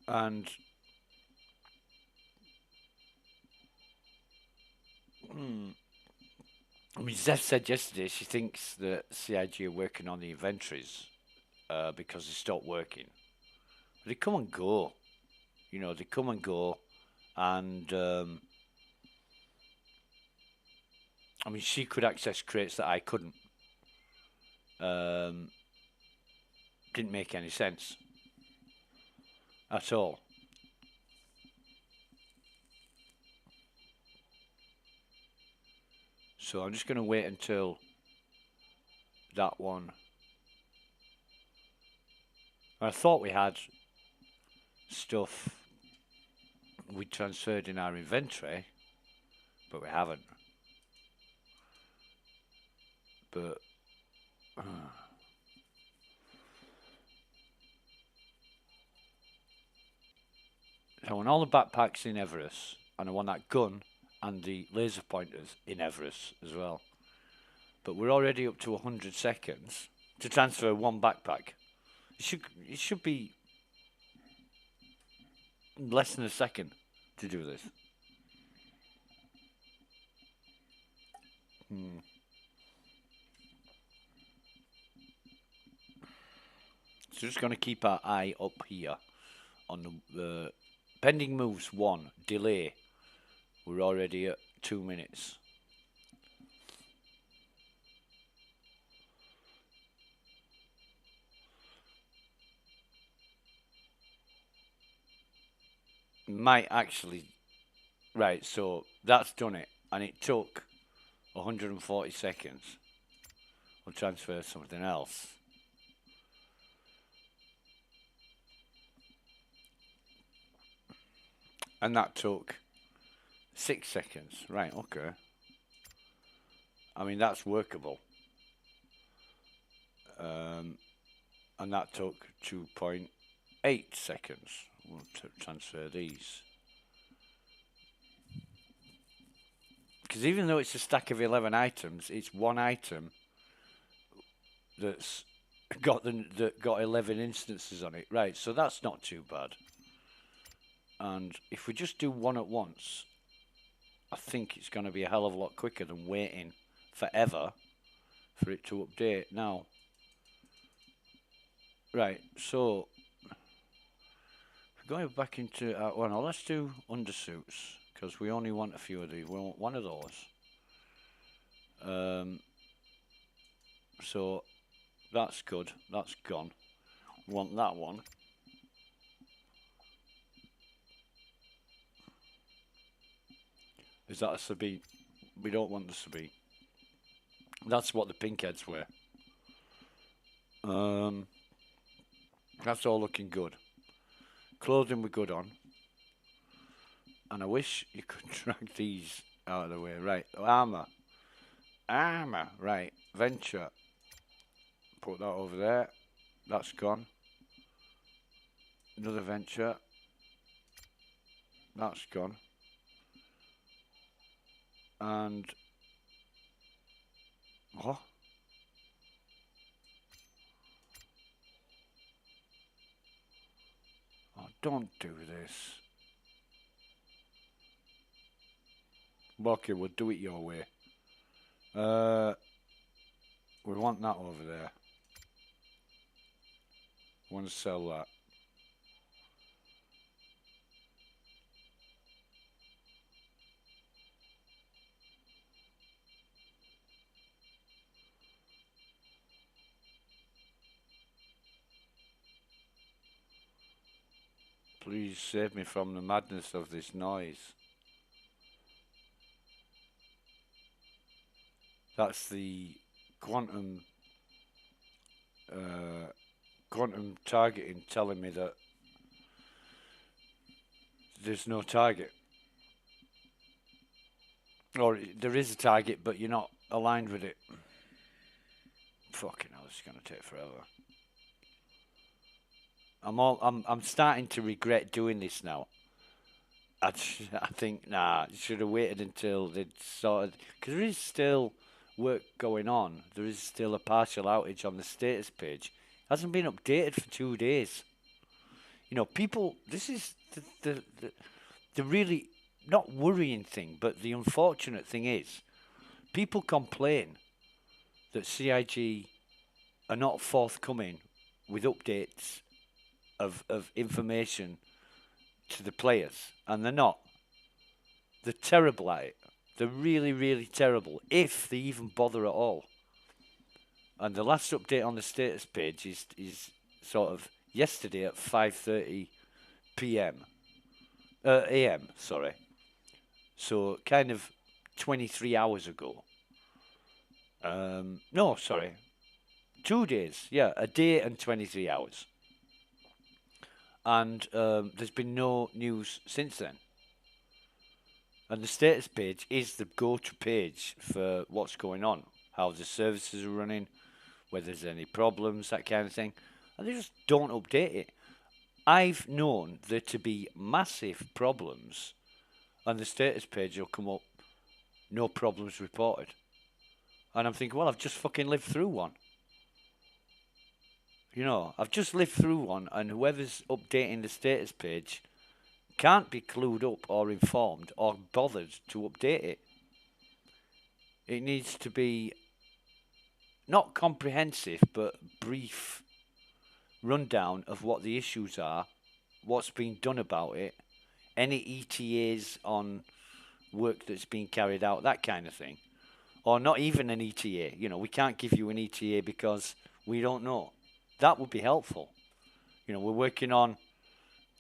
And I mean, Zeph said yesterday she thinks that CIG are working on the inventories because they stopped working. But they come and go. You know, they come and go. And, I mean, she could access crates that I couldn't. Didn't make any sense at all. So I'm just going to wait until that one. I thought we had stuff we transferred in our inventory, but we haven't. But I want all the backpacks in Everest, and I want that gun and the laser pointers in Everest as well. But we're already up to 100 seconds to transfer one backpack. It should be less than a second to do this. So just going to keep our eye up here on the Pending moves 1. Delay. We're already at 2 minutes. Might actually... Right, so that's done it. And it took 140 seconds. We'll transfer something else. And that took 6 seconds. Right, okay. I mean, that's workable. And that took 2.8 seconds. We'll transfer these. Because even though it's a stack of 11 items, it's one item that's got 11 instances on it. Right, so that's not too bad. And if we just do one at once, I think it's going to be a hell of a lot quicker than waiting forever for it to update. Now, right, so going back into well, no, let's do undersuits because we only want a few of these. We want one of those. So that's good. That's gone. We want that one. Is that a Sabine? We don't want the Sabine. That's what the pinkheads wear. That's all looking good. Clothing we're good on. And I wish you could drag these out of the way. Right, armour. Armour, right. Venture. Put that over there. That's gone. Another venture. That's gone. And... what? Oh, don't do this. Okay, we'll do it your way. We want that over there. Want to sell that. Please save me from the madness of this noise. That's the quantum targeting telling me that there's no target. Or there is a target, but you're not aligned with it. Fucking hell, this is going to take forever. I'm starting to regret doing this now. I think, nah, you should have waited until they'd sorted... Because there is still work going on. There is still a partial outage on the status page. It hasn't been updated for 2 days. You know, people... This is the really... Not worrying thing, but the unfortunate thing is... People complain that CIG are not forthcoming with updates of information to the players, and they're not. They're terrible at it. They're really, really terrible, if they even bother at all. And the last update on the status page is sort of yesterday at 5:30 p.m. AM, sorry. So kind of 23 hours ago. No, sorry. 2 days. Yeah, a day and 23 hours. And there's been no news since then. And the status page is the go-to page for what's going on, how the services are running, whether there's any problems, that kind of thing. And they just don't update it. I've known there to be massive problems, and the status page will come up, no problems reported. And I'm thinking, well, I've just fucking lived through one. You know, I've just lived through one, and whoever's updating the status page can't be clued up or informed or bothered to update it. It needs to be not comprehensive, but brief rundown of what the issues are, what's being done about it, any ETAs on work that's being carried out, that kind of thing. Or not even an ETA. You know, we can't give you an ETA because we don't know. That would be helpful. You know, we're working on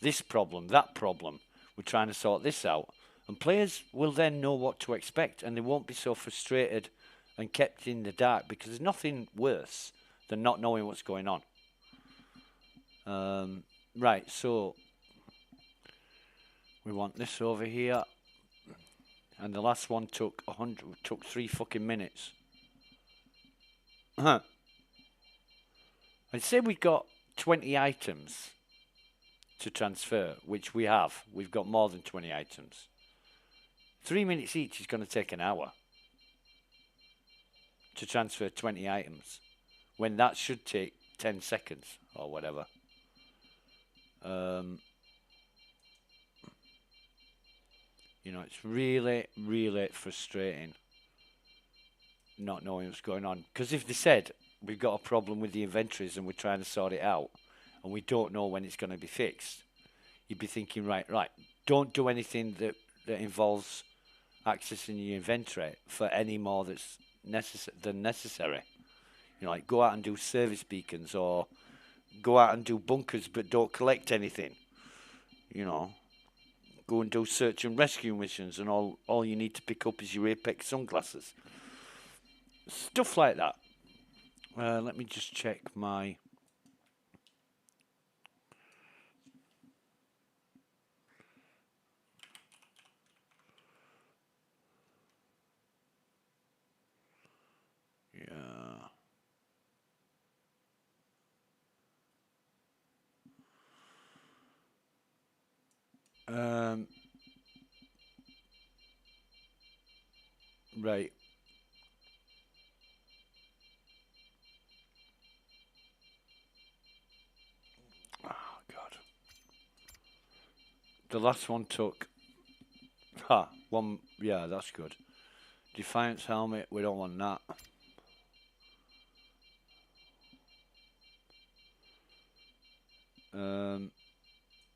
this problem, that problem. We're trying to sort this out. And players will then know what to expect, and they won't be so frustrated and kept in the dark, because there's nothing worse than not knowing what's going on. Right, so we want this over here. And the last one took 3 fucking minutes. I'd say we got 20 items to transfer, which we have. We've got more than 20 items. 3 minutes each is going to take an hour to transfer 20 items, when that should take 10 seconds or whatever. You know, it's really, really frustrating not knowing what's going on. Because if they said, we've got a problem with the inventories and we're trying to sort it out, and we don't know when it's going to be fixed, you'd be thinking, right, don't do anything that involves accessing your inventory for any more that's than necessary. You know, like go out and do service beacons, or go out and do bunkers but don't collect anything. You know, go and do search and rescue missions, and all you need to pick up is your Apex sunglasses. Stuff like that. Let me just check my... Yeah. Right. Oh, God. The last one took... one... Yeah, that's good. Defiance helmet, we don't want that.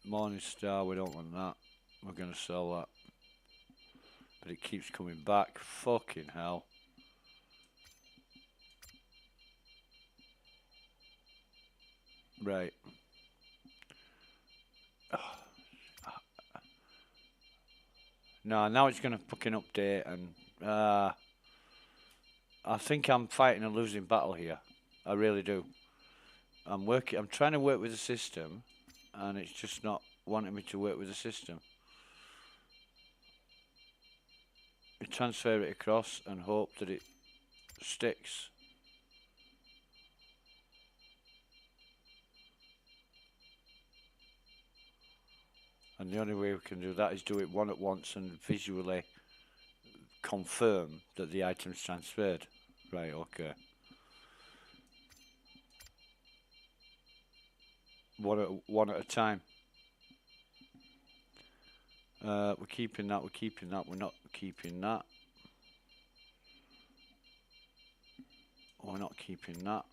Morning Star, we don't want that. We're going to sell that. But it keeps coming back. Fucking hell. Right. No, now it's going to fucking update, and I think I'm fighting a losing battle here. I really do. I'm trying to work with the system, and it's just not wanting me to work with the system. You transfer it across and hope that it sticks. And the only way we can do that is do it one at once and visually confirm that the item's transferred. Right, okay. One at a time. We're keeping that, we're not keeping that. We're not keeping that.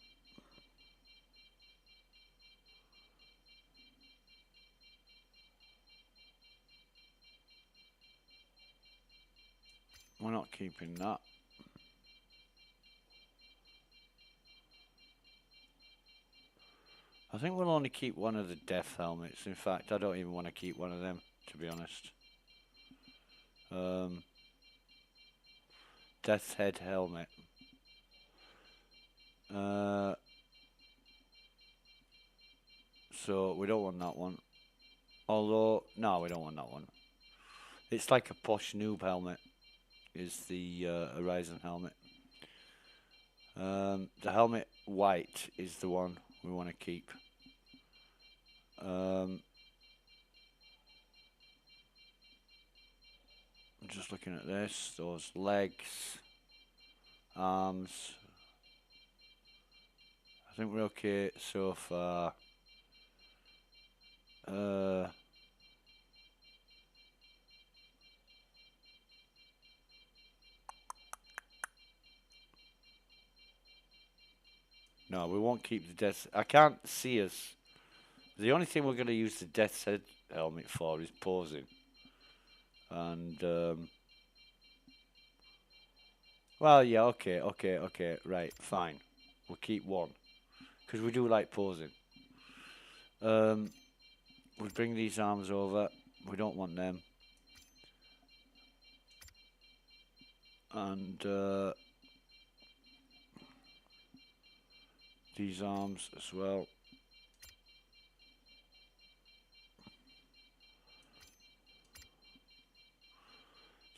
We're not keeping that. I think we'll only keep one of the death helmets. In fact, I don't even want to keep one of them, to be honest. Death's head helmet. So we don't want that one. Although, no, we don't want that one. It's like a posh noob helmet, is the Horizon helmet. The helmet white is the one we want to keep. I'm just looking at this. Those legs, arms. I think we're okay so far. No, we won't keep the death. I can't see us. The only thing we're going to use the death's head helmet for is posing. And well, yeah, okay, right, fine. We'll keep one because we do like posing. We'll bring these arms over. We don't want them. And these arms as well.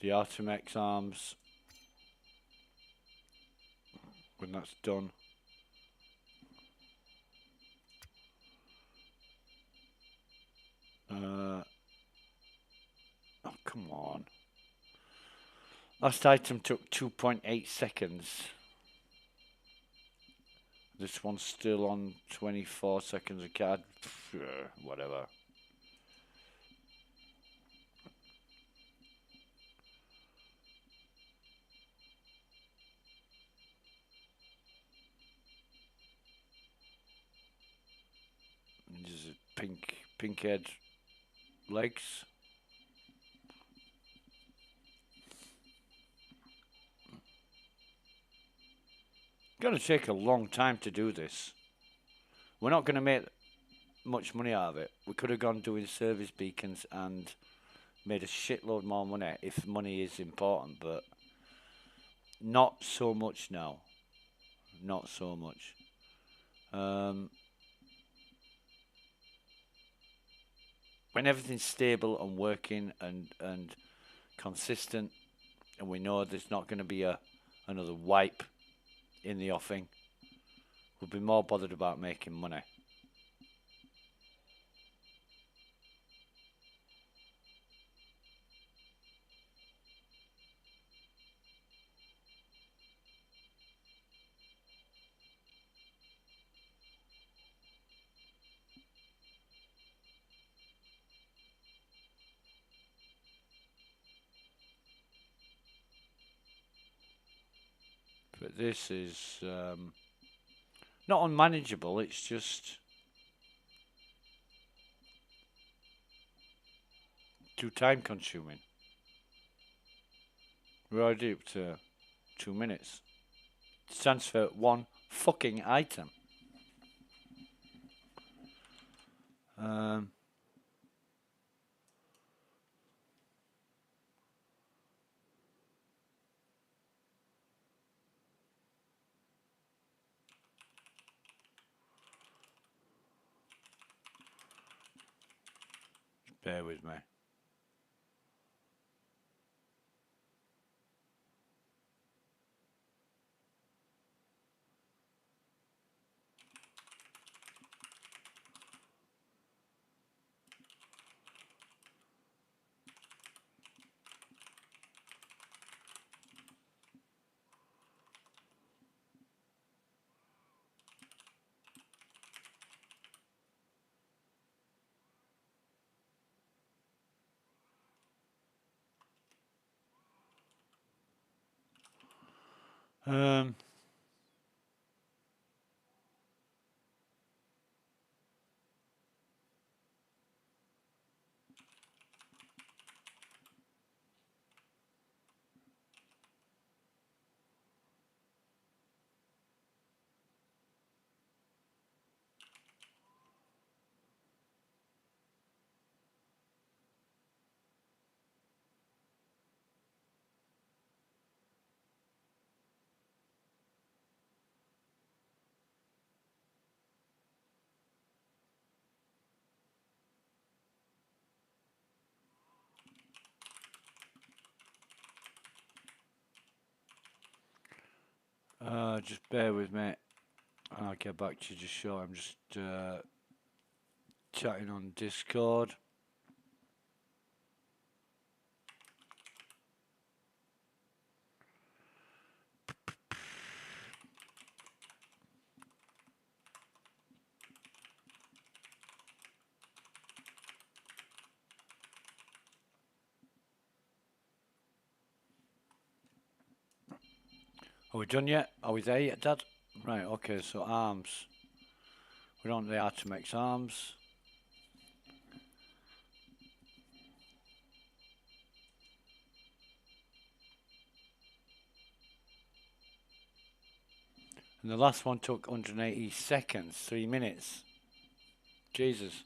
The Artemex arms. When that's done. Oh, come on. Last item took 2.8 seconds. This one's still on 24 seconds a card. Whatever. This is pink head legs. Gonna take a long time to do this. We're not gonna make much money out of it. We could have gone doing service beacons and made a shitload more money if money is important, but not so much now. Not so much. When everything's stable and working and consistent, and we know there's not going to be another wipe in the offing, we'll be more bothered about making money. But this is not unmanageable, it's just too time consuming. We're already up to 2 minutes. It stands for one fucking item. Bear with me. Just bear with me. I'll get back to you just short. I'm just chatting on Discord. Are we done yet? Are we there yet, Dad? Right, okay, so arms. We're on the Artemex arms. And the last one took 180 seconds, 3 minutes. Jesus.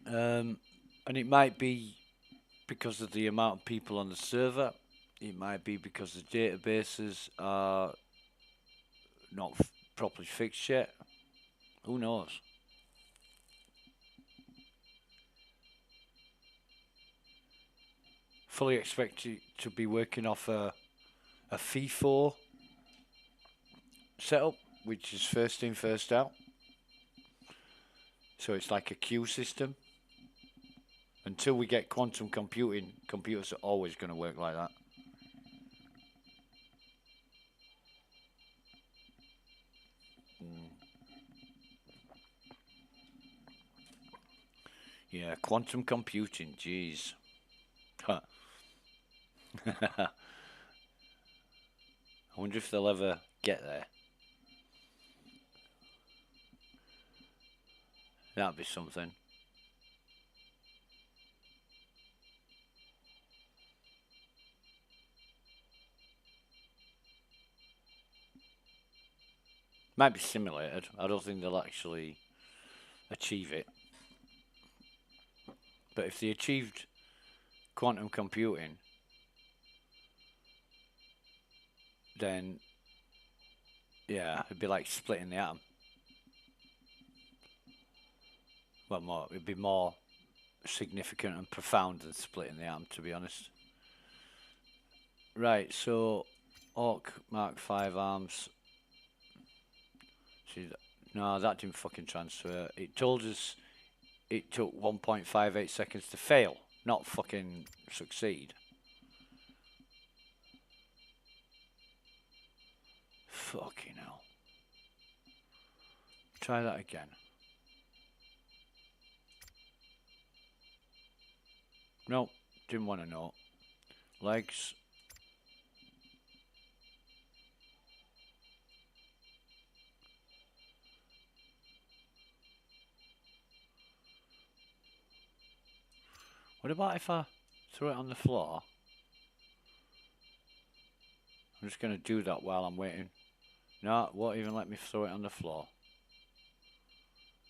And it might be because of the amount of people on the server. It might be because the databases are not properly fixed yet. Who knows? Fully expect you to be working off a FIFO setup, which is first in, first out. So it's like a queue system. Until we get quantum computing, computers are always going to work like that. Yeah, quantum computing, jeez. Huh. I wonder if they'll ever get there. That'd be something. Might be simulated. I don't think they'll actually achieve it. But if they achieved quantum computing, then yeah, it'd be like splitting the atom. Well, it'd be more significant and profound than splitting the atom, to be honest. Right, so Orc Mark 5 arms. See, no, that didn't fucking transfer. It told us it took 1.58 seconds to fail, not fucking succeed. Fucking hell. Try that again. Nope, didn't want to know. Legs. What about if I throw it on the floor? I'm just going to do that while I'm waiting. No, it won't even let me throw it on the floor.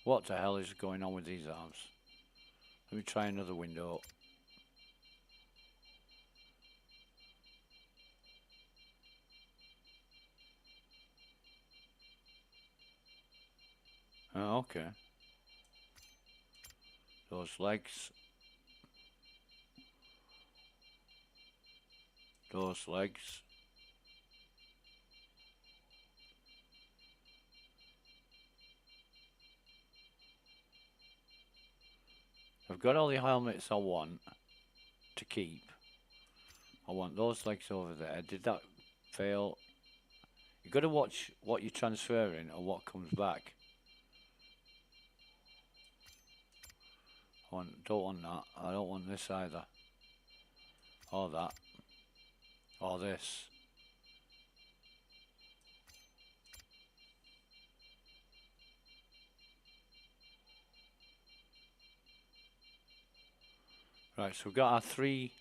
What the hell is going on with these arms? Let me try another window. Oh, okay. Those legs. Those legs. I've got all the helmets I want to keep. I want those legs over there. Did that fail? You've got to watch what you're transferring or what comes back. Don't want that. I don't want this either. Or that. Or this. Right, so we've got our 3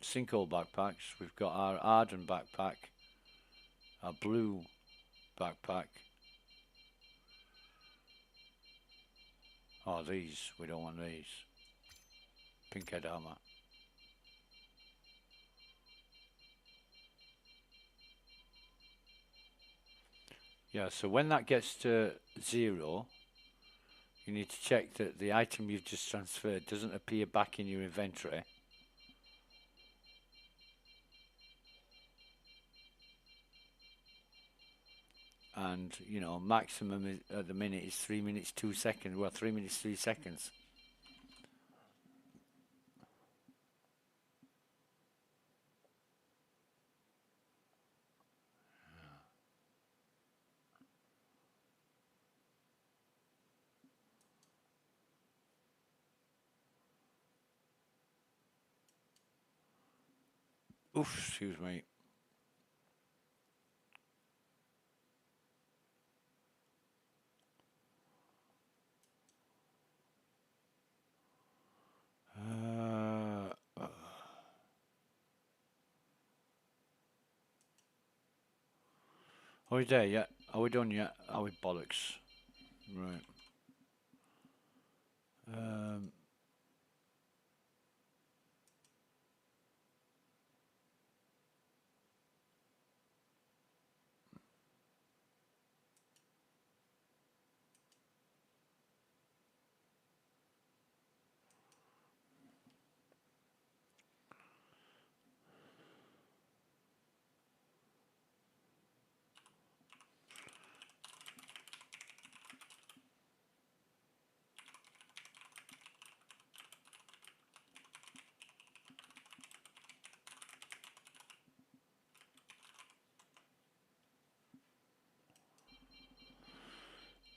sinkhole backpacks. We've got our Arden backpack. Our blue backpack. Oh, these. We don't want these. Pinkhead armor. Yeah, so when that gets to 0, you need to check that the item you've just transferred doesn't appear back in your inventory. And, you know, maximum at the minute is 3 minutes 2 seconds. Well, 3 minutes 3 seconds. Oof, excuse me. Are we there yet? Are we done yet? Are we bollocks? Right.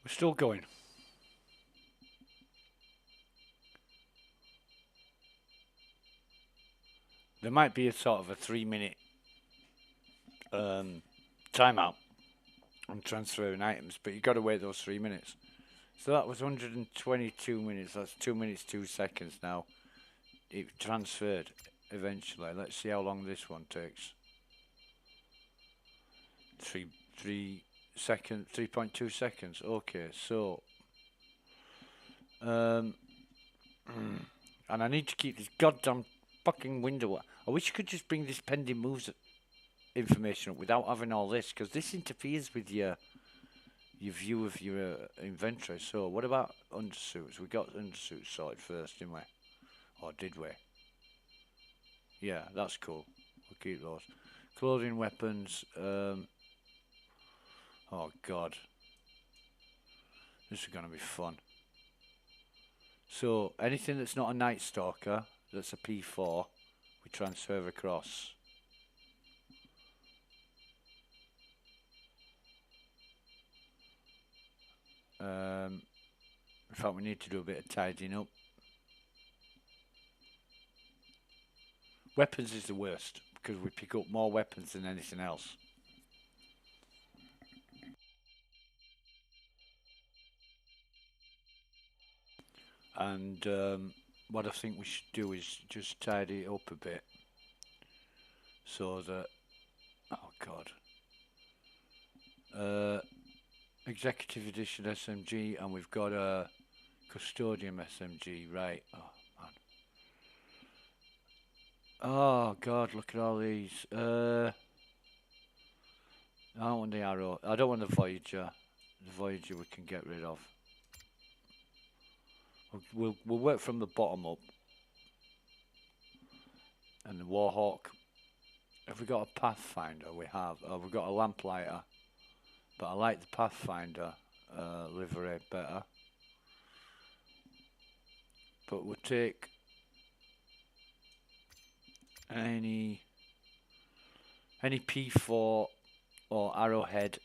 We're still going. There might be a sort of a 3-minute timeout on transferring items, but you've got to wait those 3 minutes. So that was 122 minutes. That's 2 minutes, 2 seconds now. It transferred eventually. Let's see how long this one takes. 3 seconds, 3.2 seconds. Okay, so and I need to keep this goddamn fucking window. I wish you could just bring this pending moves information up without having all this, because this interferes with your view of your inventory. So what about undersuits? We got undersuits sorted first, didn't we? Or did we? Yeah, that's cool. We'll keep those. Clothing, weapons. Oh god, this is gonna be fun. So anything that's not a Night Stalker, that's a P4, we transfer across. In fact, we need to do a bit of tidying up. Weapons is the worst, because we pick up more weapons than anything else. And what I think we should do is just tidy it up a bit, so that, oh god, Executive Edition SMG, and we've got a Custodian SMG, right? Oh man. Oh god, look at all these. I don't want the Arrow. I don't want the Voyager. The Voyager we can get rid of. We'll work from the bottom up. And the Warhawk. Have we got a Pathfinder? We have. We've got a Lamplighter. But I like the Pathfinder livery better. But we'll take any P4 or Arrowhead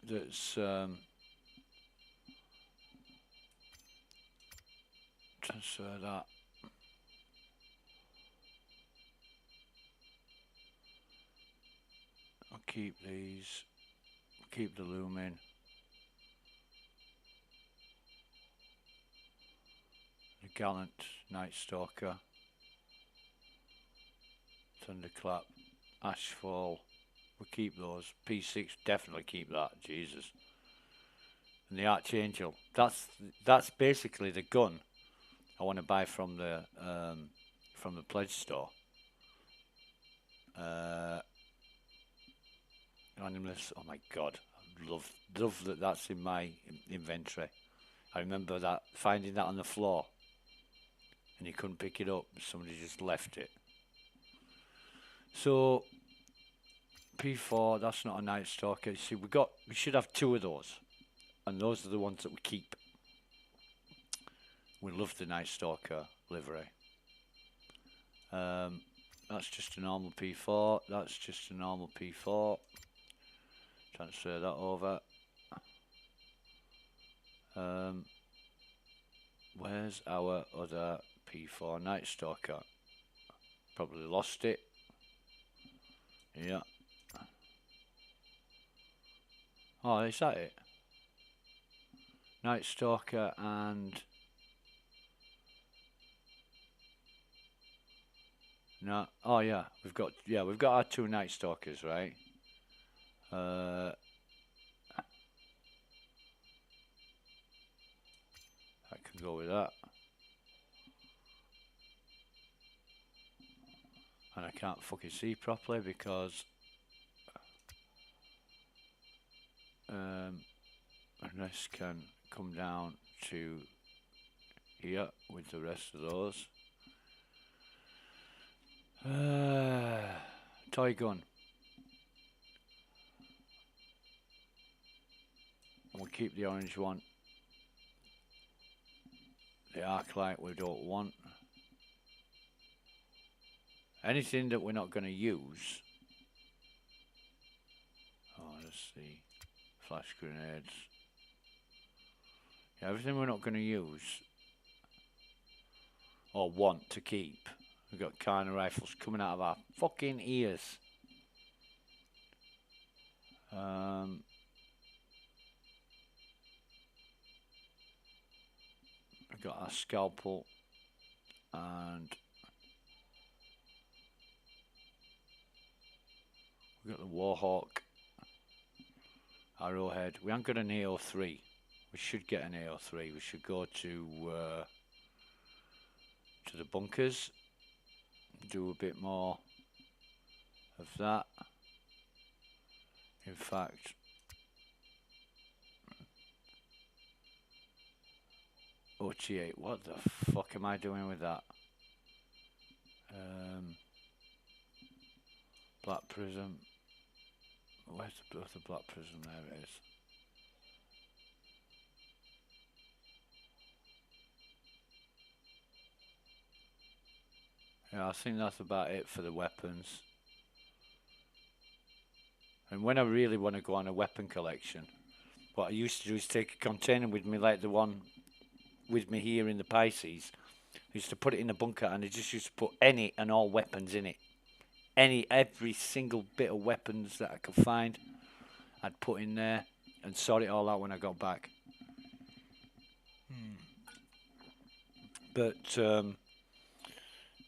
that's transfer that. I'll keep these. Keep the Lumen. The Gallant Night Stalker. Thunderclap. Ashfall. We'll keep those. P6, definitely keep that. Jesus. And the Archangel. That's basically the gun I want to buy from the pledge store. Animalist. Oh my god, I love that. That's in my inventory. I remember that, finding that on the floor, and you couldn't pick it up. Somebody just left it. So P4. That's not a Night Stalker. See, we should have 2 of those, and those are the ones that we keep. We love the Night Stalker livery. That's just a normal P4. That's just a normal P4. Transfer that over. Where's our other P4 Night Stalker? Probably lost it. Yeah. Oh, is that it? Night Stalker and... No. Oh yeah, we've got our 2 Night Stalkers, right? I can go with that. And I can't fucking see properly because and this can come down to here with the rest of those. Toy gun. We'll keep the orange one. The arc light we don't want. Anything that we're not going to use. Oh, let's see. Flash grenades. Yeah, everything we're not going to use. Or want to keep. We've got kind of rifles coming out of our fucking ears. We've got our scalpel. And we've got the Warhawk. Arrowhead. We haven't got an AO3. We should get an AO3. We should go to the bunkers. Do a bit more of that. In fact, OT8. What the fuck am I doing with that? Black prism. Where's the black prism? There it is. Yeah, I think that's about it for the weapons. And when I really want to go on a weapon collection, what I used to do is take a container with me like the one with me here in the Pisces. I used to put it in a bunker and I just used to put any and all weapons in it. Every single bit of weapons that I could find, I'd put in there and sort it all out when I got back. But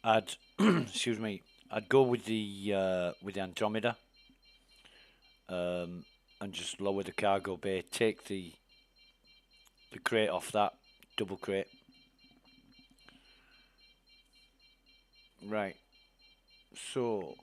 I'd excuse me, I'd go with the Andromeda, and just lower the cargo bay, take the crate off that double crate. Right. So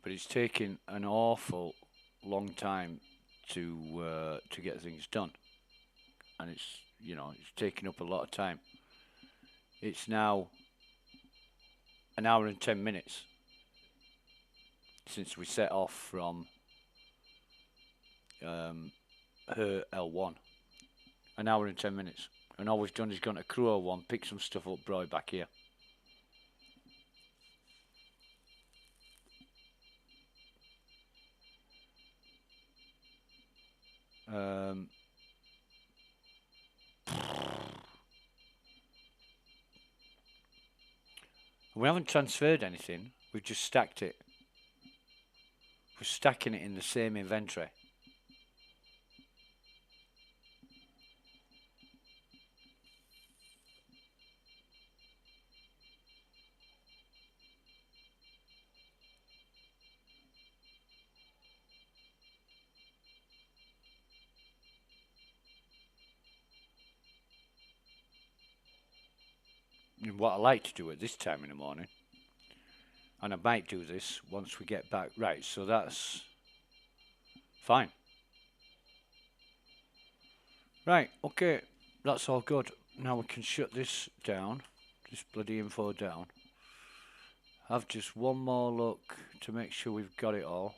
but it's taking an awful long time to get things done, and it's it's taking up a lot of time. It's now an hour and 10 minutes since we set off from her L1. An hour and 10 minutes, and all we've done is gone to Crew L1, pick some stuff up, brought it back here. We haven't transferred anything, we've just stacked it. We're stacking it in the same inventory. And what I like to do at this time in the morning, and I might do this once we get back. Right, so that's fine. Right, okay, that's all good. Now we can shut this down, this bloody info down. Have just one more look to make sure we've got it all.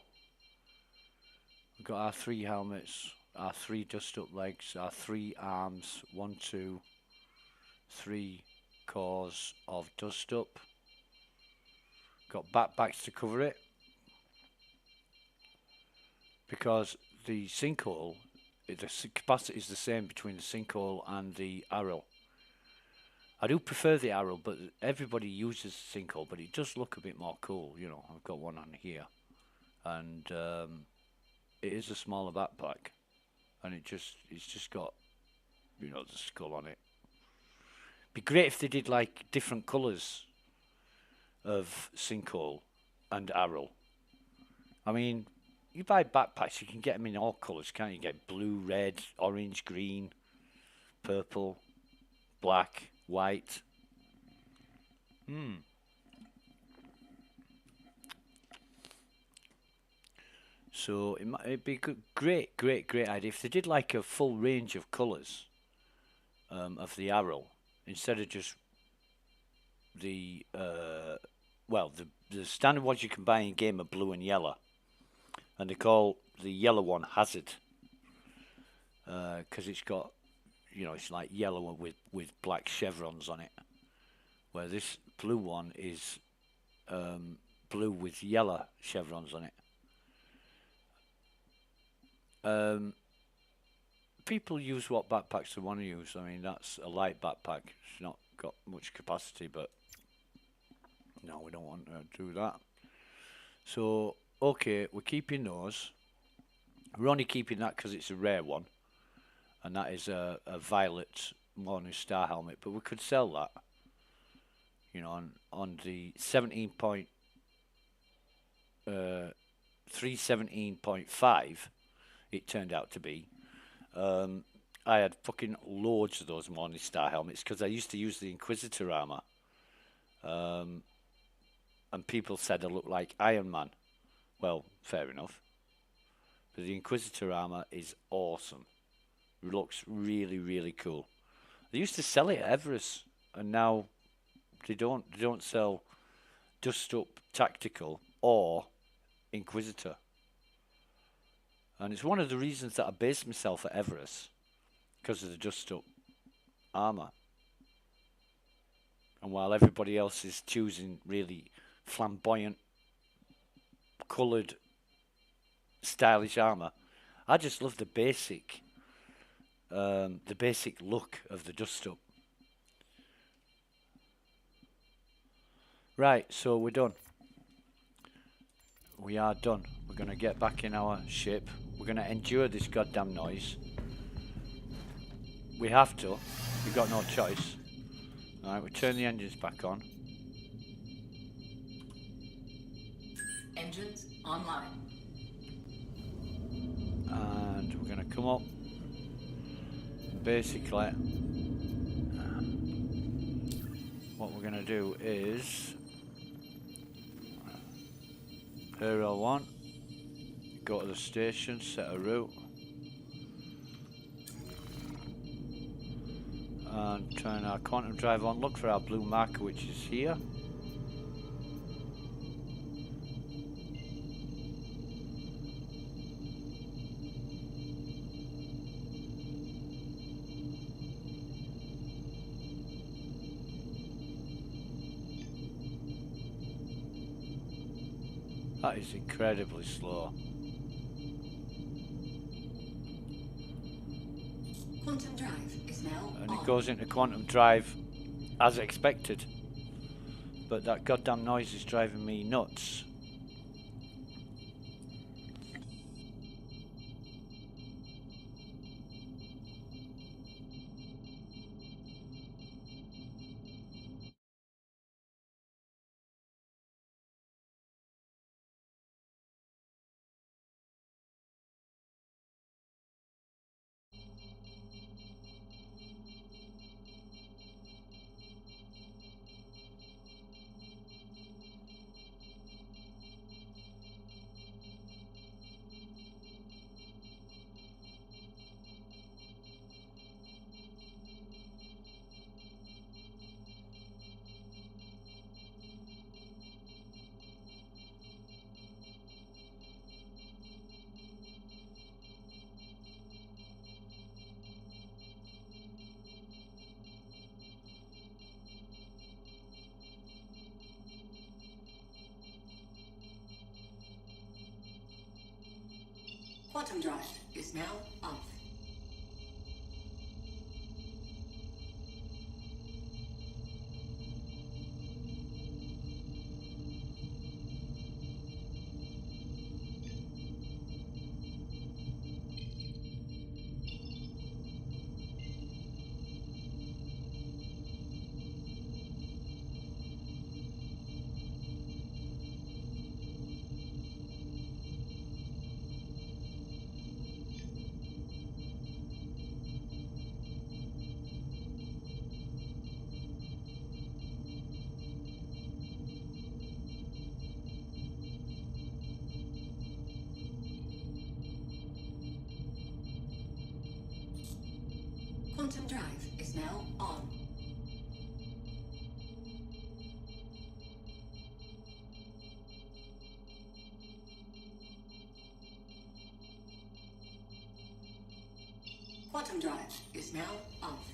We've got our 3 helmets, our 3 dust-up legs, our 3 arms, 1, 2, 3 cores of dust-up. Got backpacks to cover it, because the sinkhole, the capacity is the same between the sinkhole and the arrow. I do prefer the arrow, but everybody uses the sinkhole, but it does look a bit more cool. I've got one on here, and it is a smaller backpack, and it's just got the skull on it. Be great if they did like different colours of sinkhole and arrow. I mean, you buy backpacks, you can get them in all colours, can't you? Get blue, red, orange, green, purple, black, white. So it'd be a great idea if they did like a full range of colours of the arrow, instead of just the the standard ones you can buy in game are blue and yellow, and they call the yellow one Hazard, because it's got it's like yellow with black chevrons on it, where this blue one is blue with yellow chevrons on it. People use what backpacks they want to use. I mean, that's a light backpack. It's not got much capacity, but no, we don't want to do that. So, okay, we're keeping those. We're only keeping that because it's a rare one, and that is a violet Morning Star helmet. But we could sell that, on the 317.5. It turned out to be. I had fucking loads of those Morning Star helmets because I used to use the Inquisitor armor. And people said I looked like Iron Man. Well, fair enough. But the Inquisitor armor is awesome. It looks really, really cool. They used to sell it at Everest, and now they don't. They don't sell Dust Up Tactical or Inquisitor. And it's one of the reasons that I based myself at Everest, because of the Dust Up armor. And while everybody else is choosing really flamboyant, coloured, stylish armor, I just love the basic look of the Dust Up. Right, so we're done. We are done. We're going to get back in our ship. We're going to endure this goddamn noise. We have to. We've got no choice. Alright, we turn the engines back on. Engines online. And we're going to come up. Basically, what we're going to do is Aerial 1. Go to the station, set a route. And turn our quantum drive on. Look for our blue marker, which is here. That is incredibly slow. Quantum drive is now And on. it goes into quantum drive as expected. But that goddamn noise is driving me nuts. Quantum drive is now off. Quantum drive is now on. Quantum drive is now off.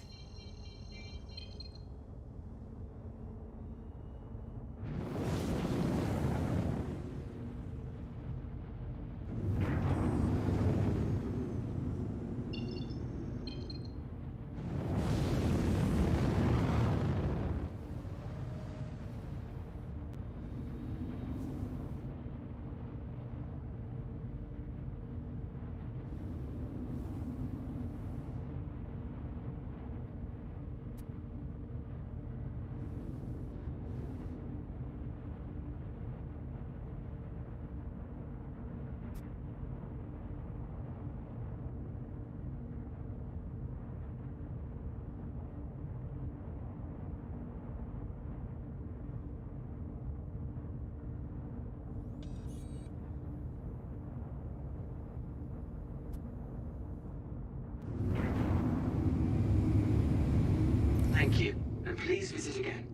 Thank you, and please visit again.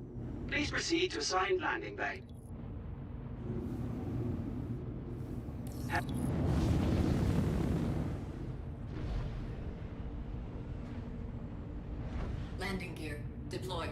Please proceed to assigned landing bay. Landing gear deployed.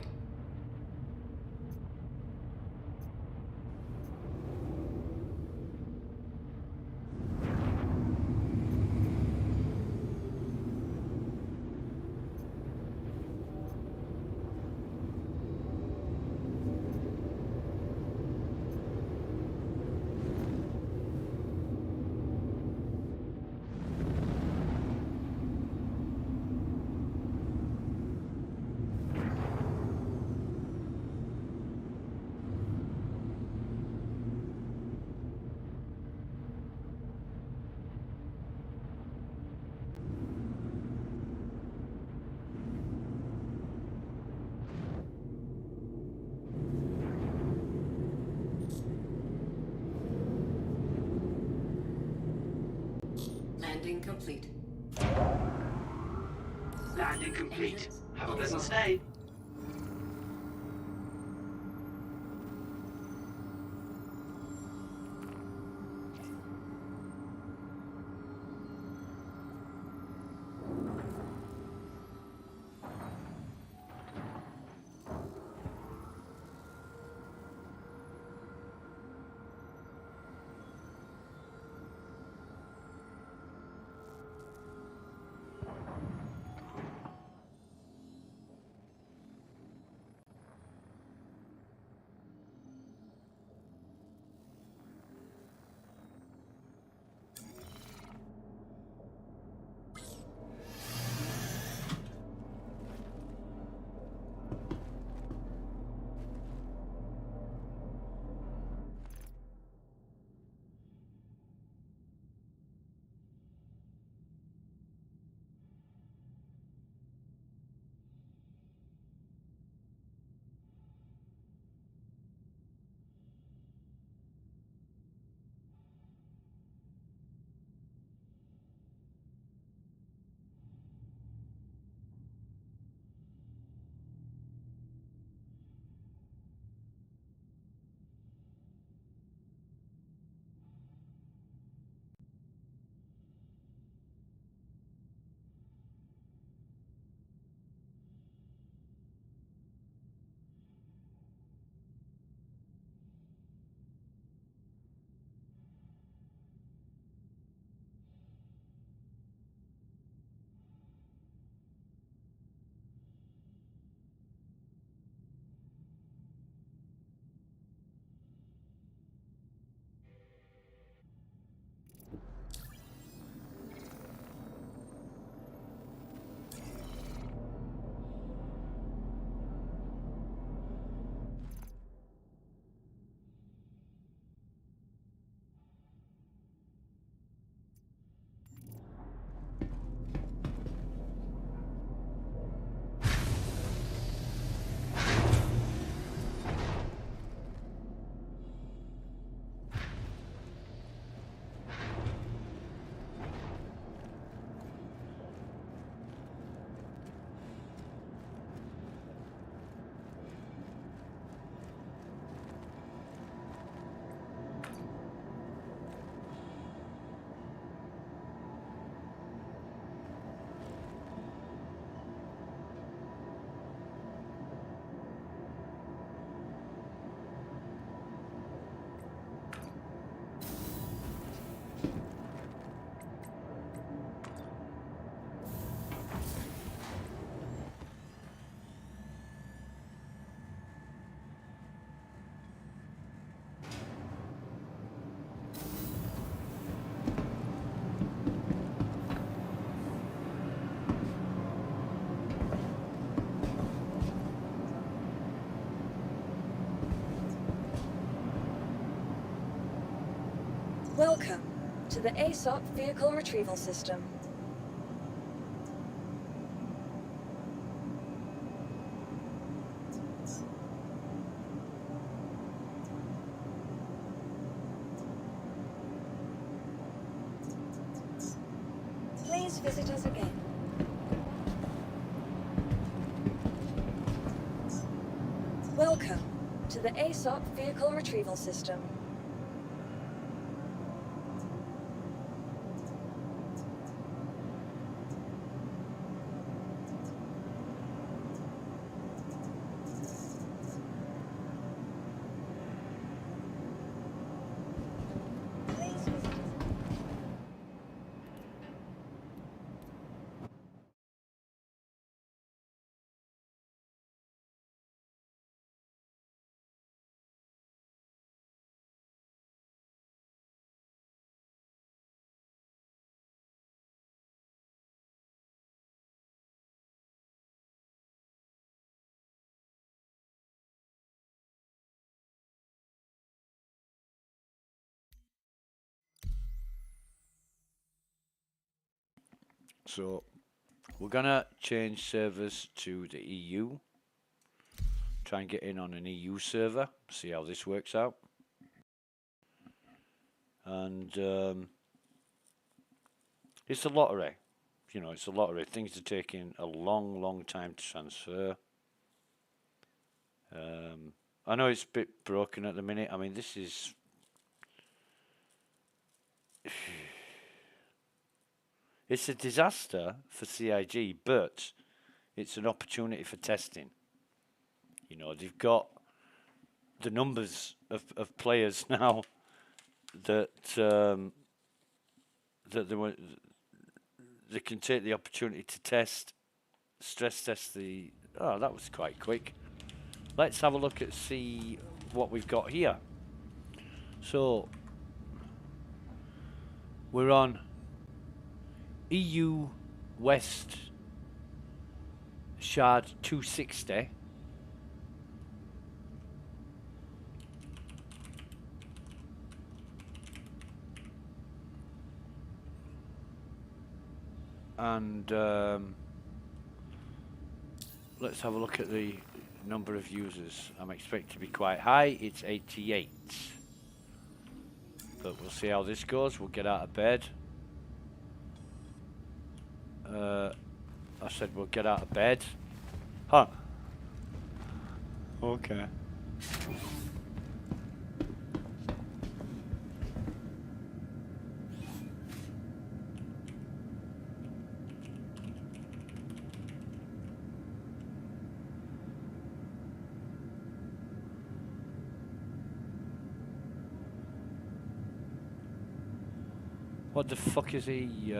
Landing complete. Landing complete. Engines Have a offline. pleasant stay. Welcome to the ASOP Vehicle Retrieval System. Please visit us again. Welcome to the ASOP Vehicle Retrieval System. Please visit us. So we're gonna change servers to the EU. Try and get in on an EU server. See how this works out. And It's a lottery. You know, it's a lottery. Things are taking a long, long time to transfer. I know it's a bit broken at the minute. I mean, this is... It's a disaster for CIG, but it's an opportunity for testing. You know, they've got the numbers of players now that they can take the opportunity to stress test the... Oh, that was quite quick. Let's have a look at see what we've got here. So we're on EU West Shard 260. And let's have a look at the number of users. I'm expecting to be quite high. It's 88. But we'll see how this goes. We'll get out of bed. I said we'll get out of bed. Huh. Okay. What the fuck is he,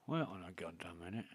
wait on a goddamn minute.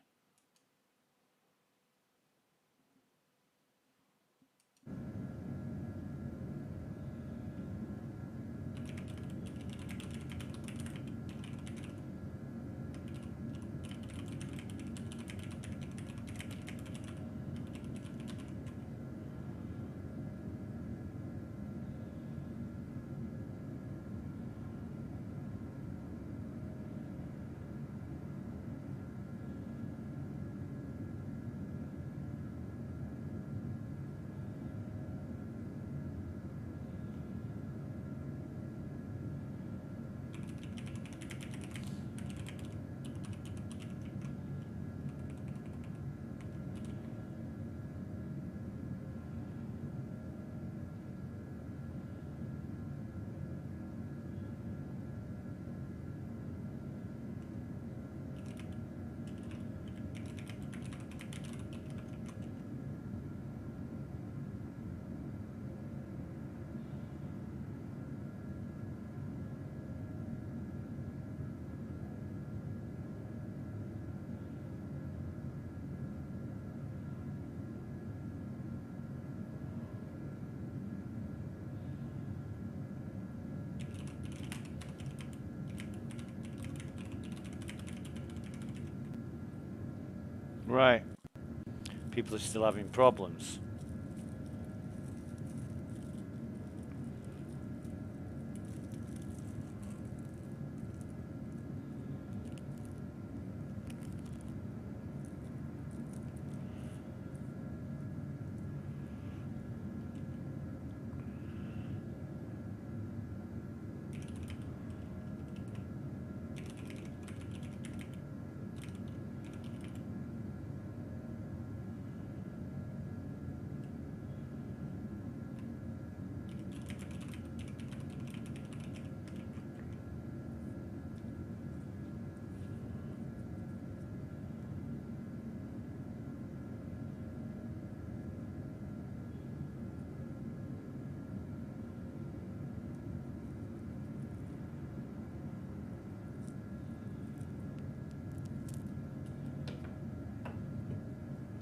Right. People are still having problems.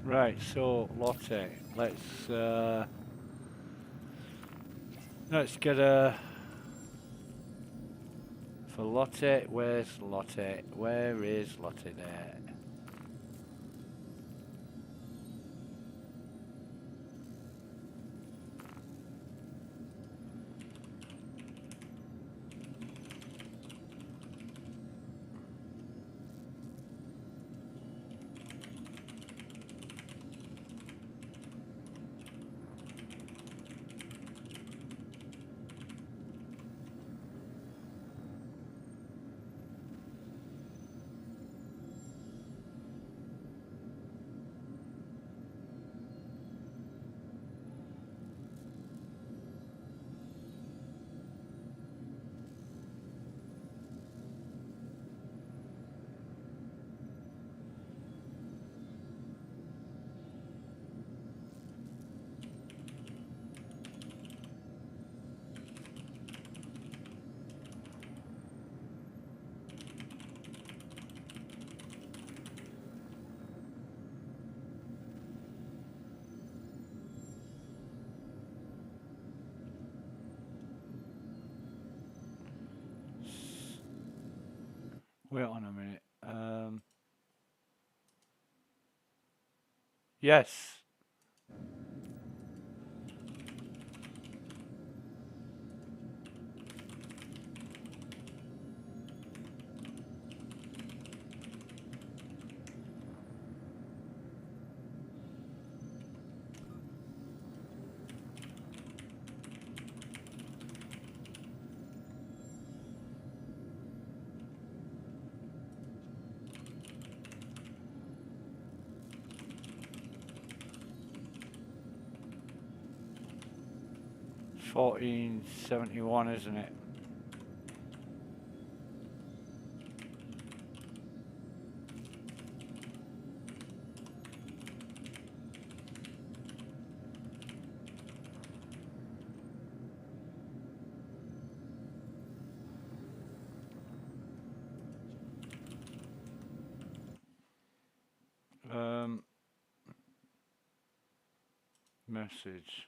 Right, so Lotte. Let's get a for Lotte. Where's Lotte? Where is Lotte there? Wait on a minute. Yes. $14.71, isn't it? Message.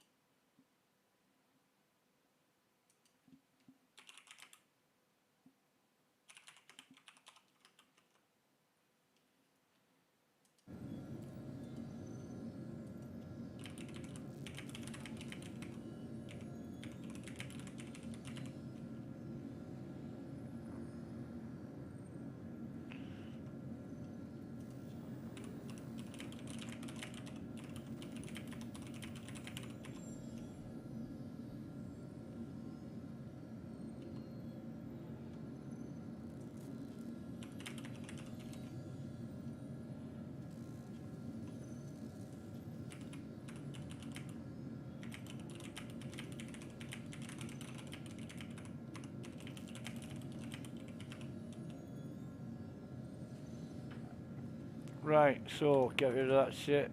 Right, so get rid of that shit.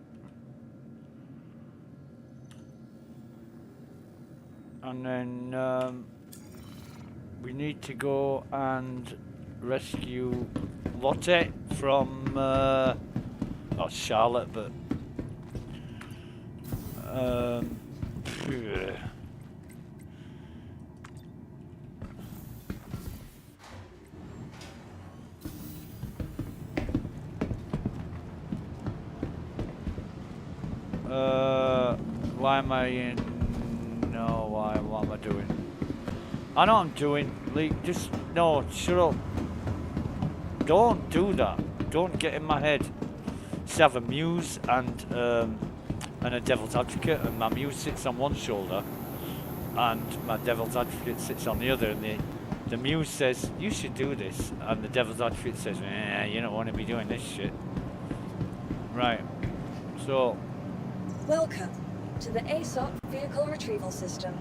And then we need to go and rescue Lotte from not Charlotte, but why am I in? No, why? What am I doing? I know what I'm doing. Lee, just no. Shut up. Don't do that. Don't get in my head. Just have a muse and a devil's advocate, and my muse sits on one shoulder, and my devil's advocate sits on the other, and the muse says you should do this, and the devil's advocate says, you don't want to be doing this shit. Right. So. Welcome to the ASOP Vehicle Retrieval System.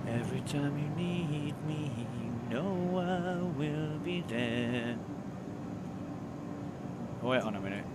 Every time you need me, you know I will be there. Wait on a minute.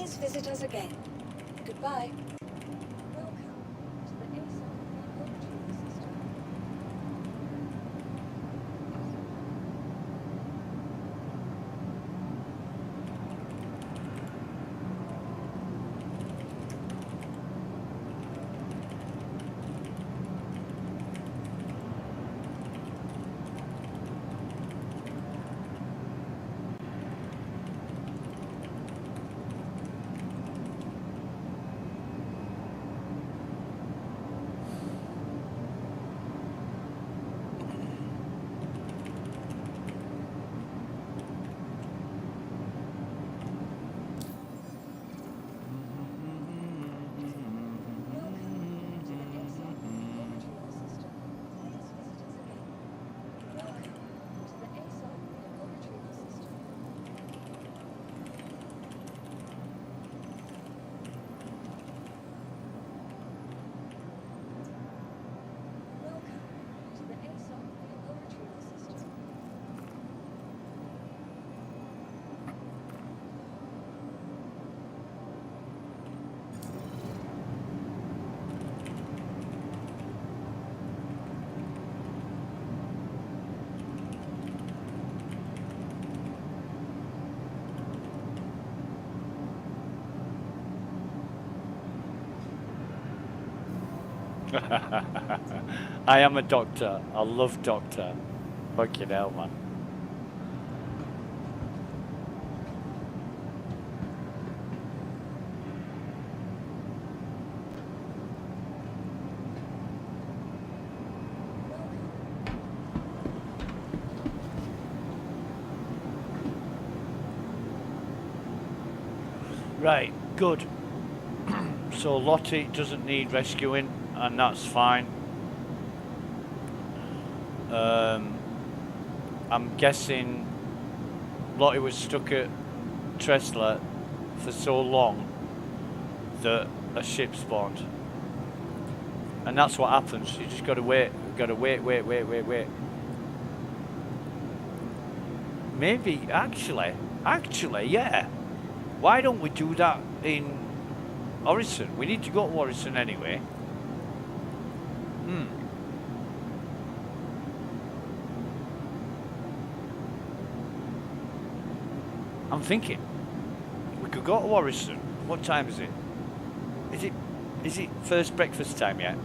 Please visit us again. Goodbye. Welcome to the ASOC vehicle retrieval system. I am a doctor. I love doctor. Fucking hell, man. Right, good. So Lottie doesn't need rescuing, and that's fine. I'm guessing Lottie was stuck at Tressler for so long that a ship spawned. And that's what happens. You just gotta wait. Gotta wait. Maybe, actually, yeah. Why don't we do that in Orison? We need to go to Orison anyway. I'm thinking we could go to Orison. What time is it? Is it first breakfast time yet?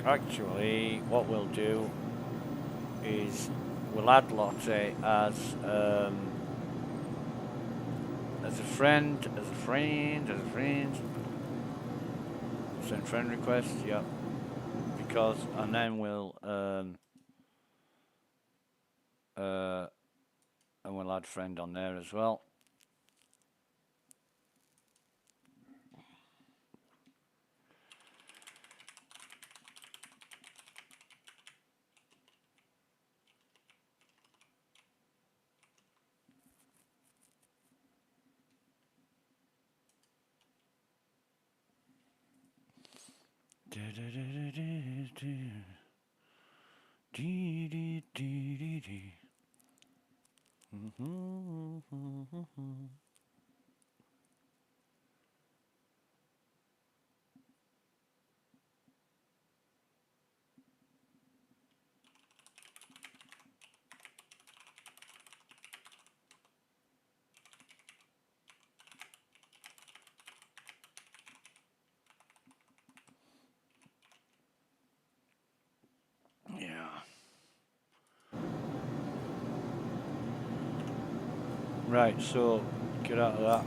Actually, what we'll do is we'll add Lottie as a friend, Send friend request, yep. Because, and then we'll and we'll add friend on there as well. Yeah. Right, so get out of that.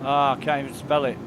Ah, I can't even spell it.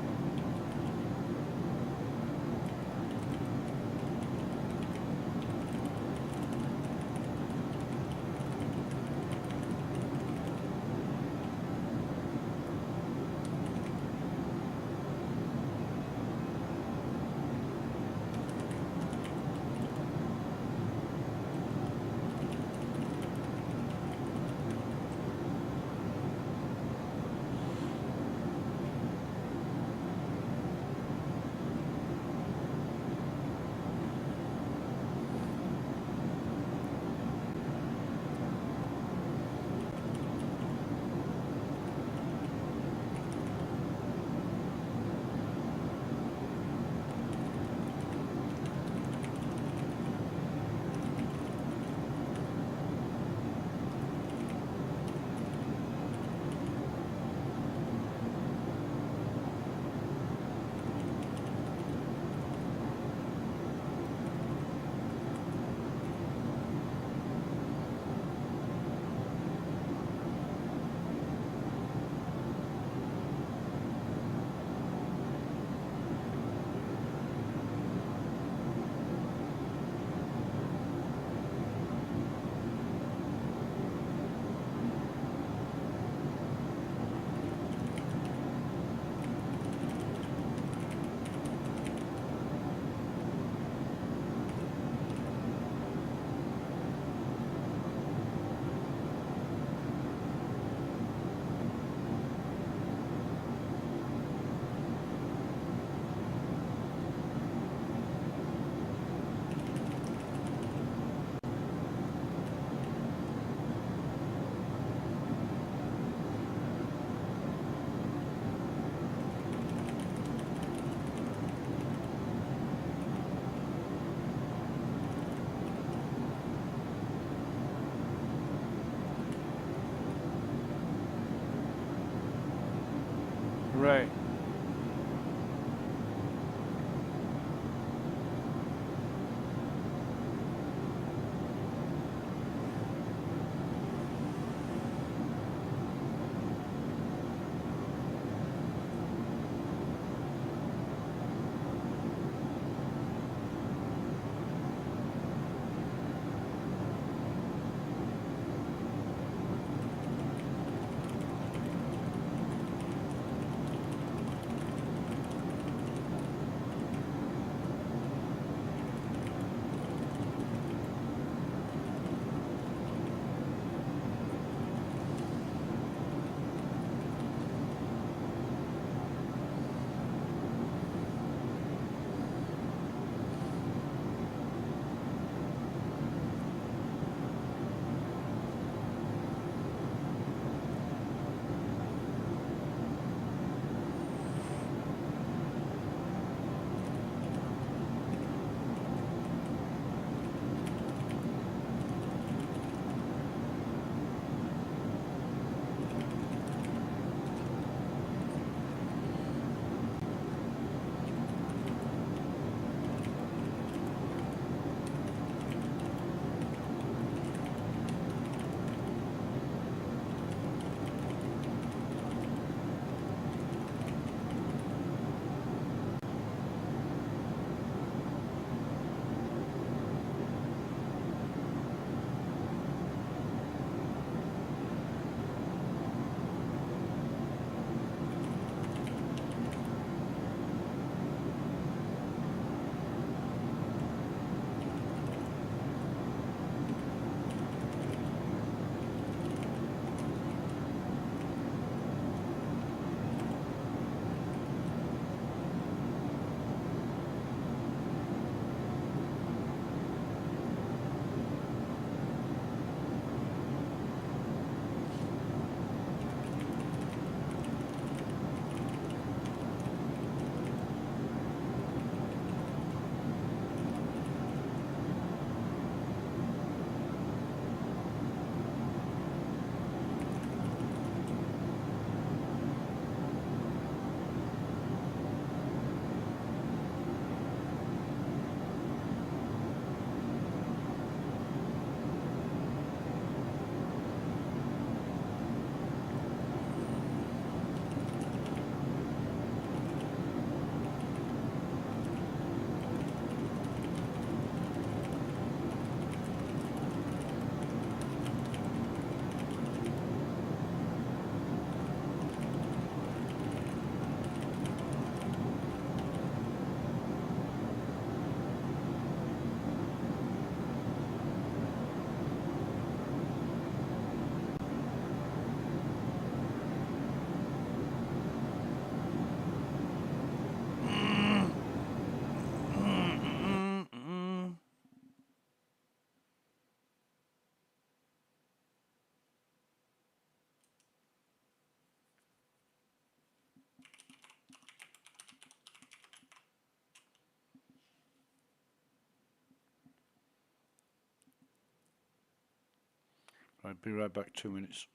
Right. I'll be right back, 2 minutes.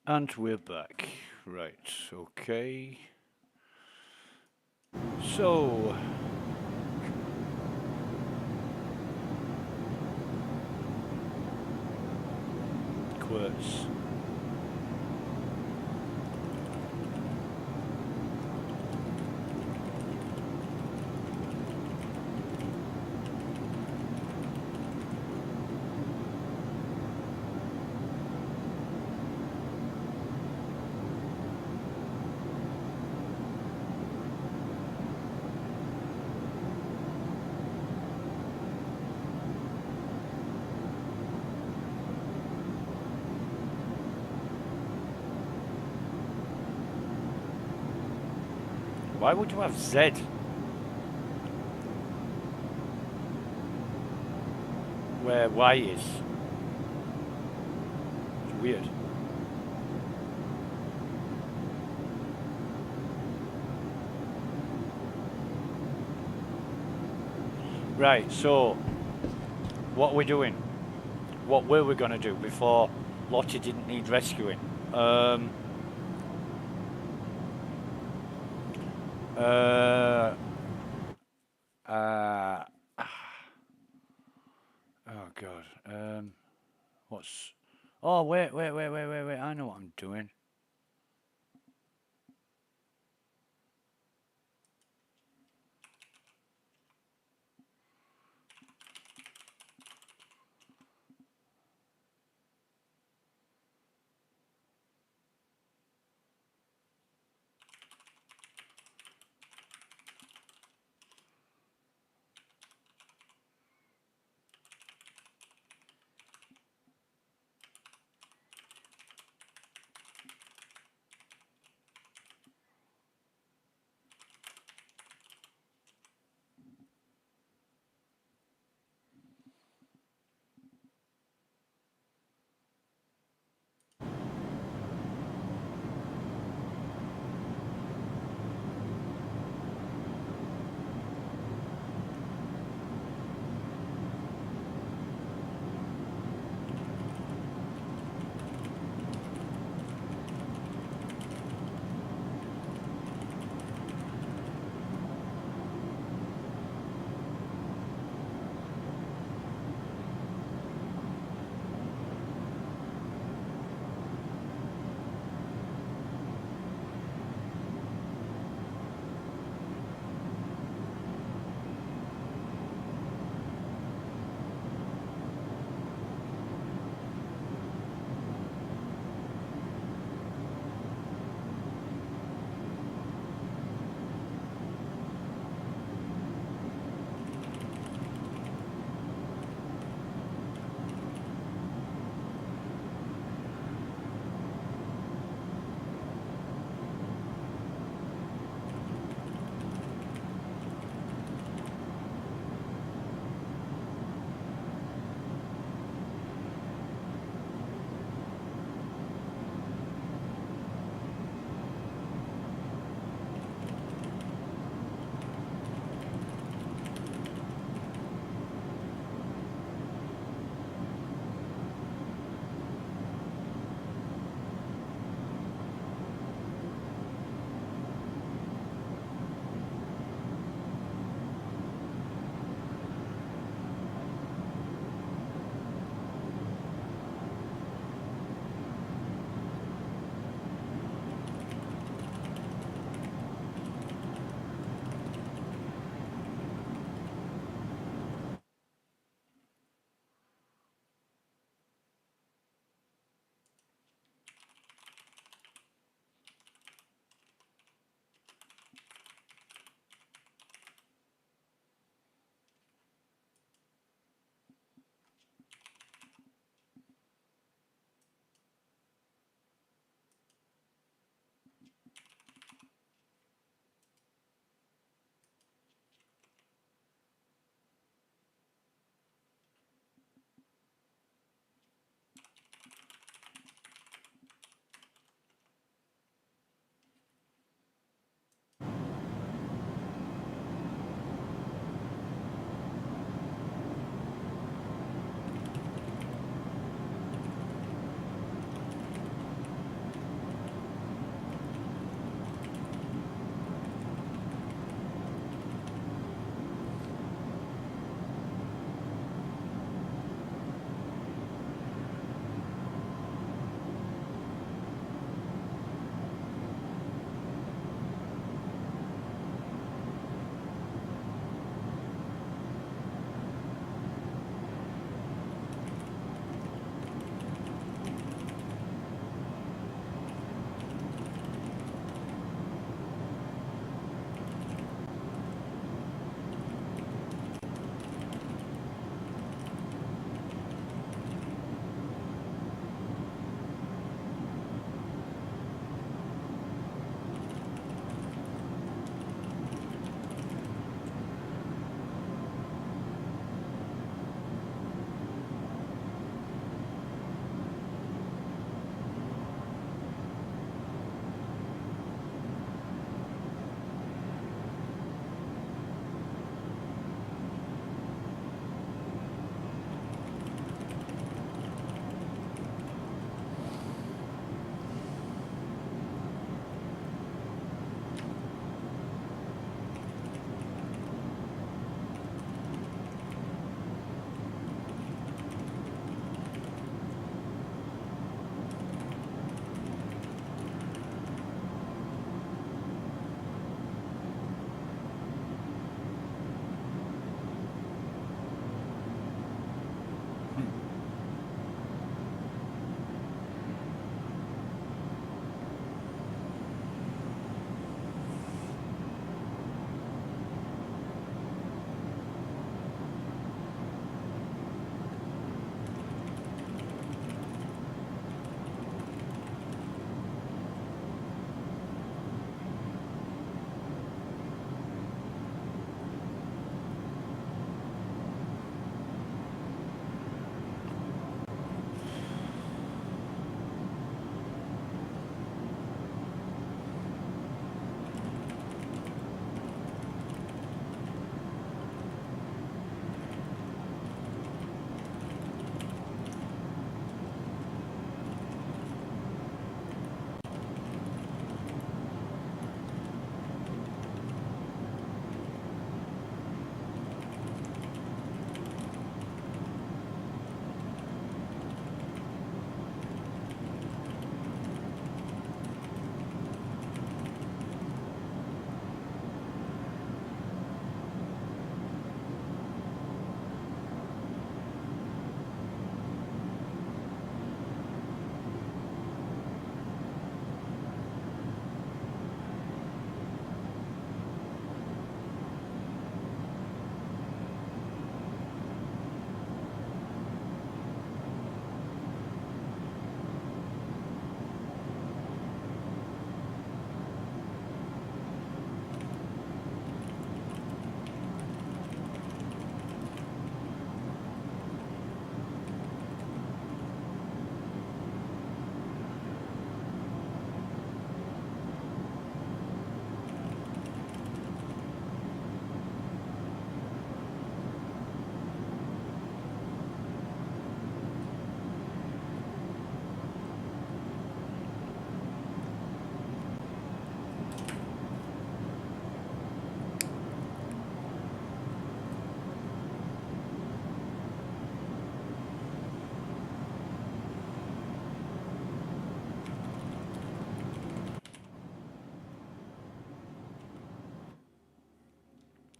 And we're back. Right, okay. So, quotes. Why would you have Z? Where Y is? It's weird. Right, so what are we doing? What were we going to do before Lottie didn't need rescuing? Uh, oh God. What's? Oh wait. I know what I'm doing.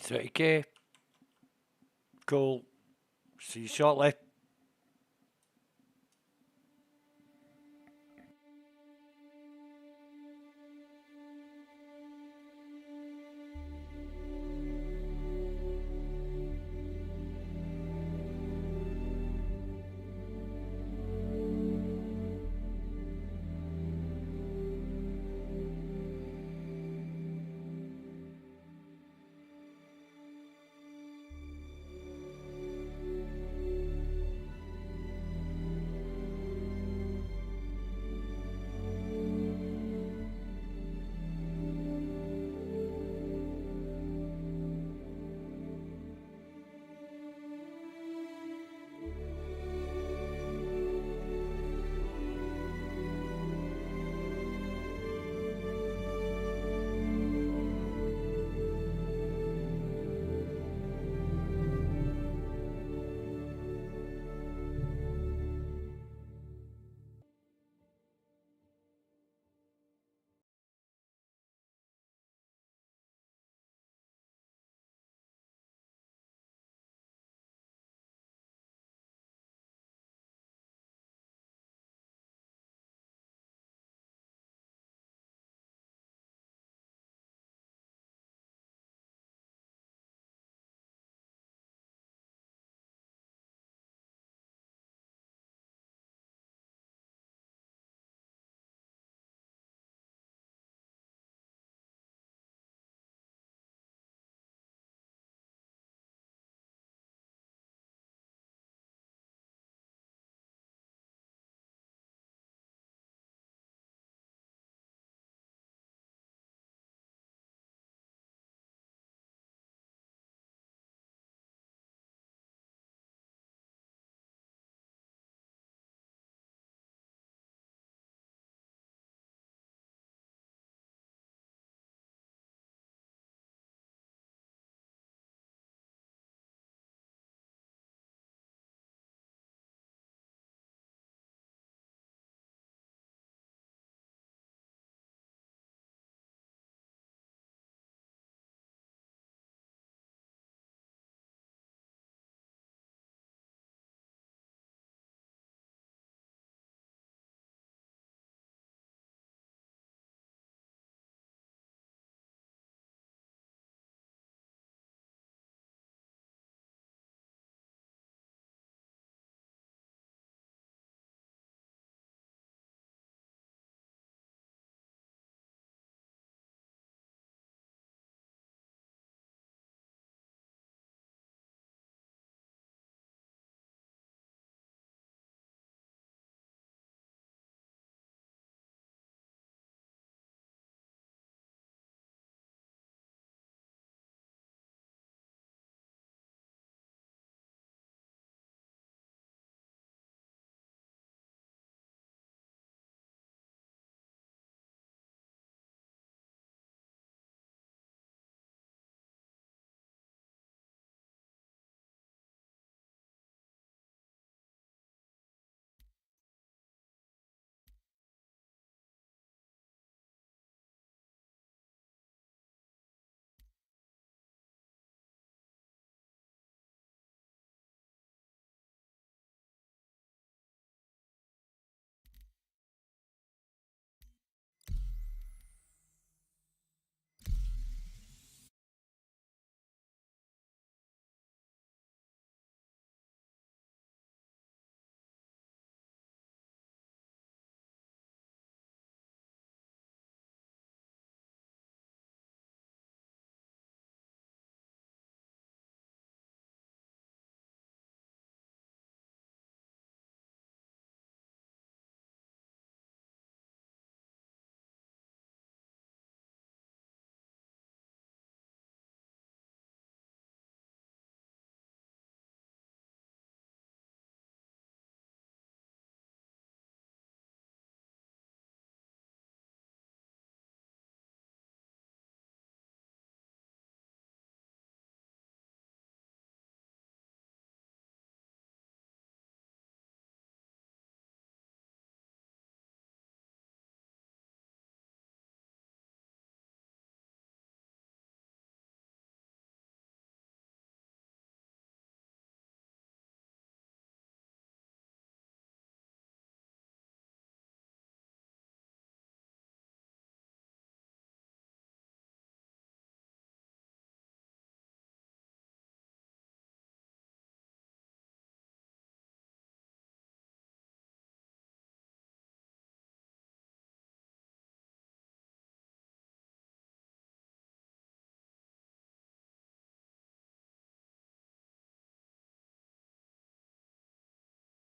30k. Cool. See you shortly.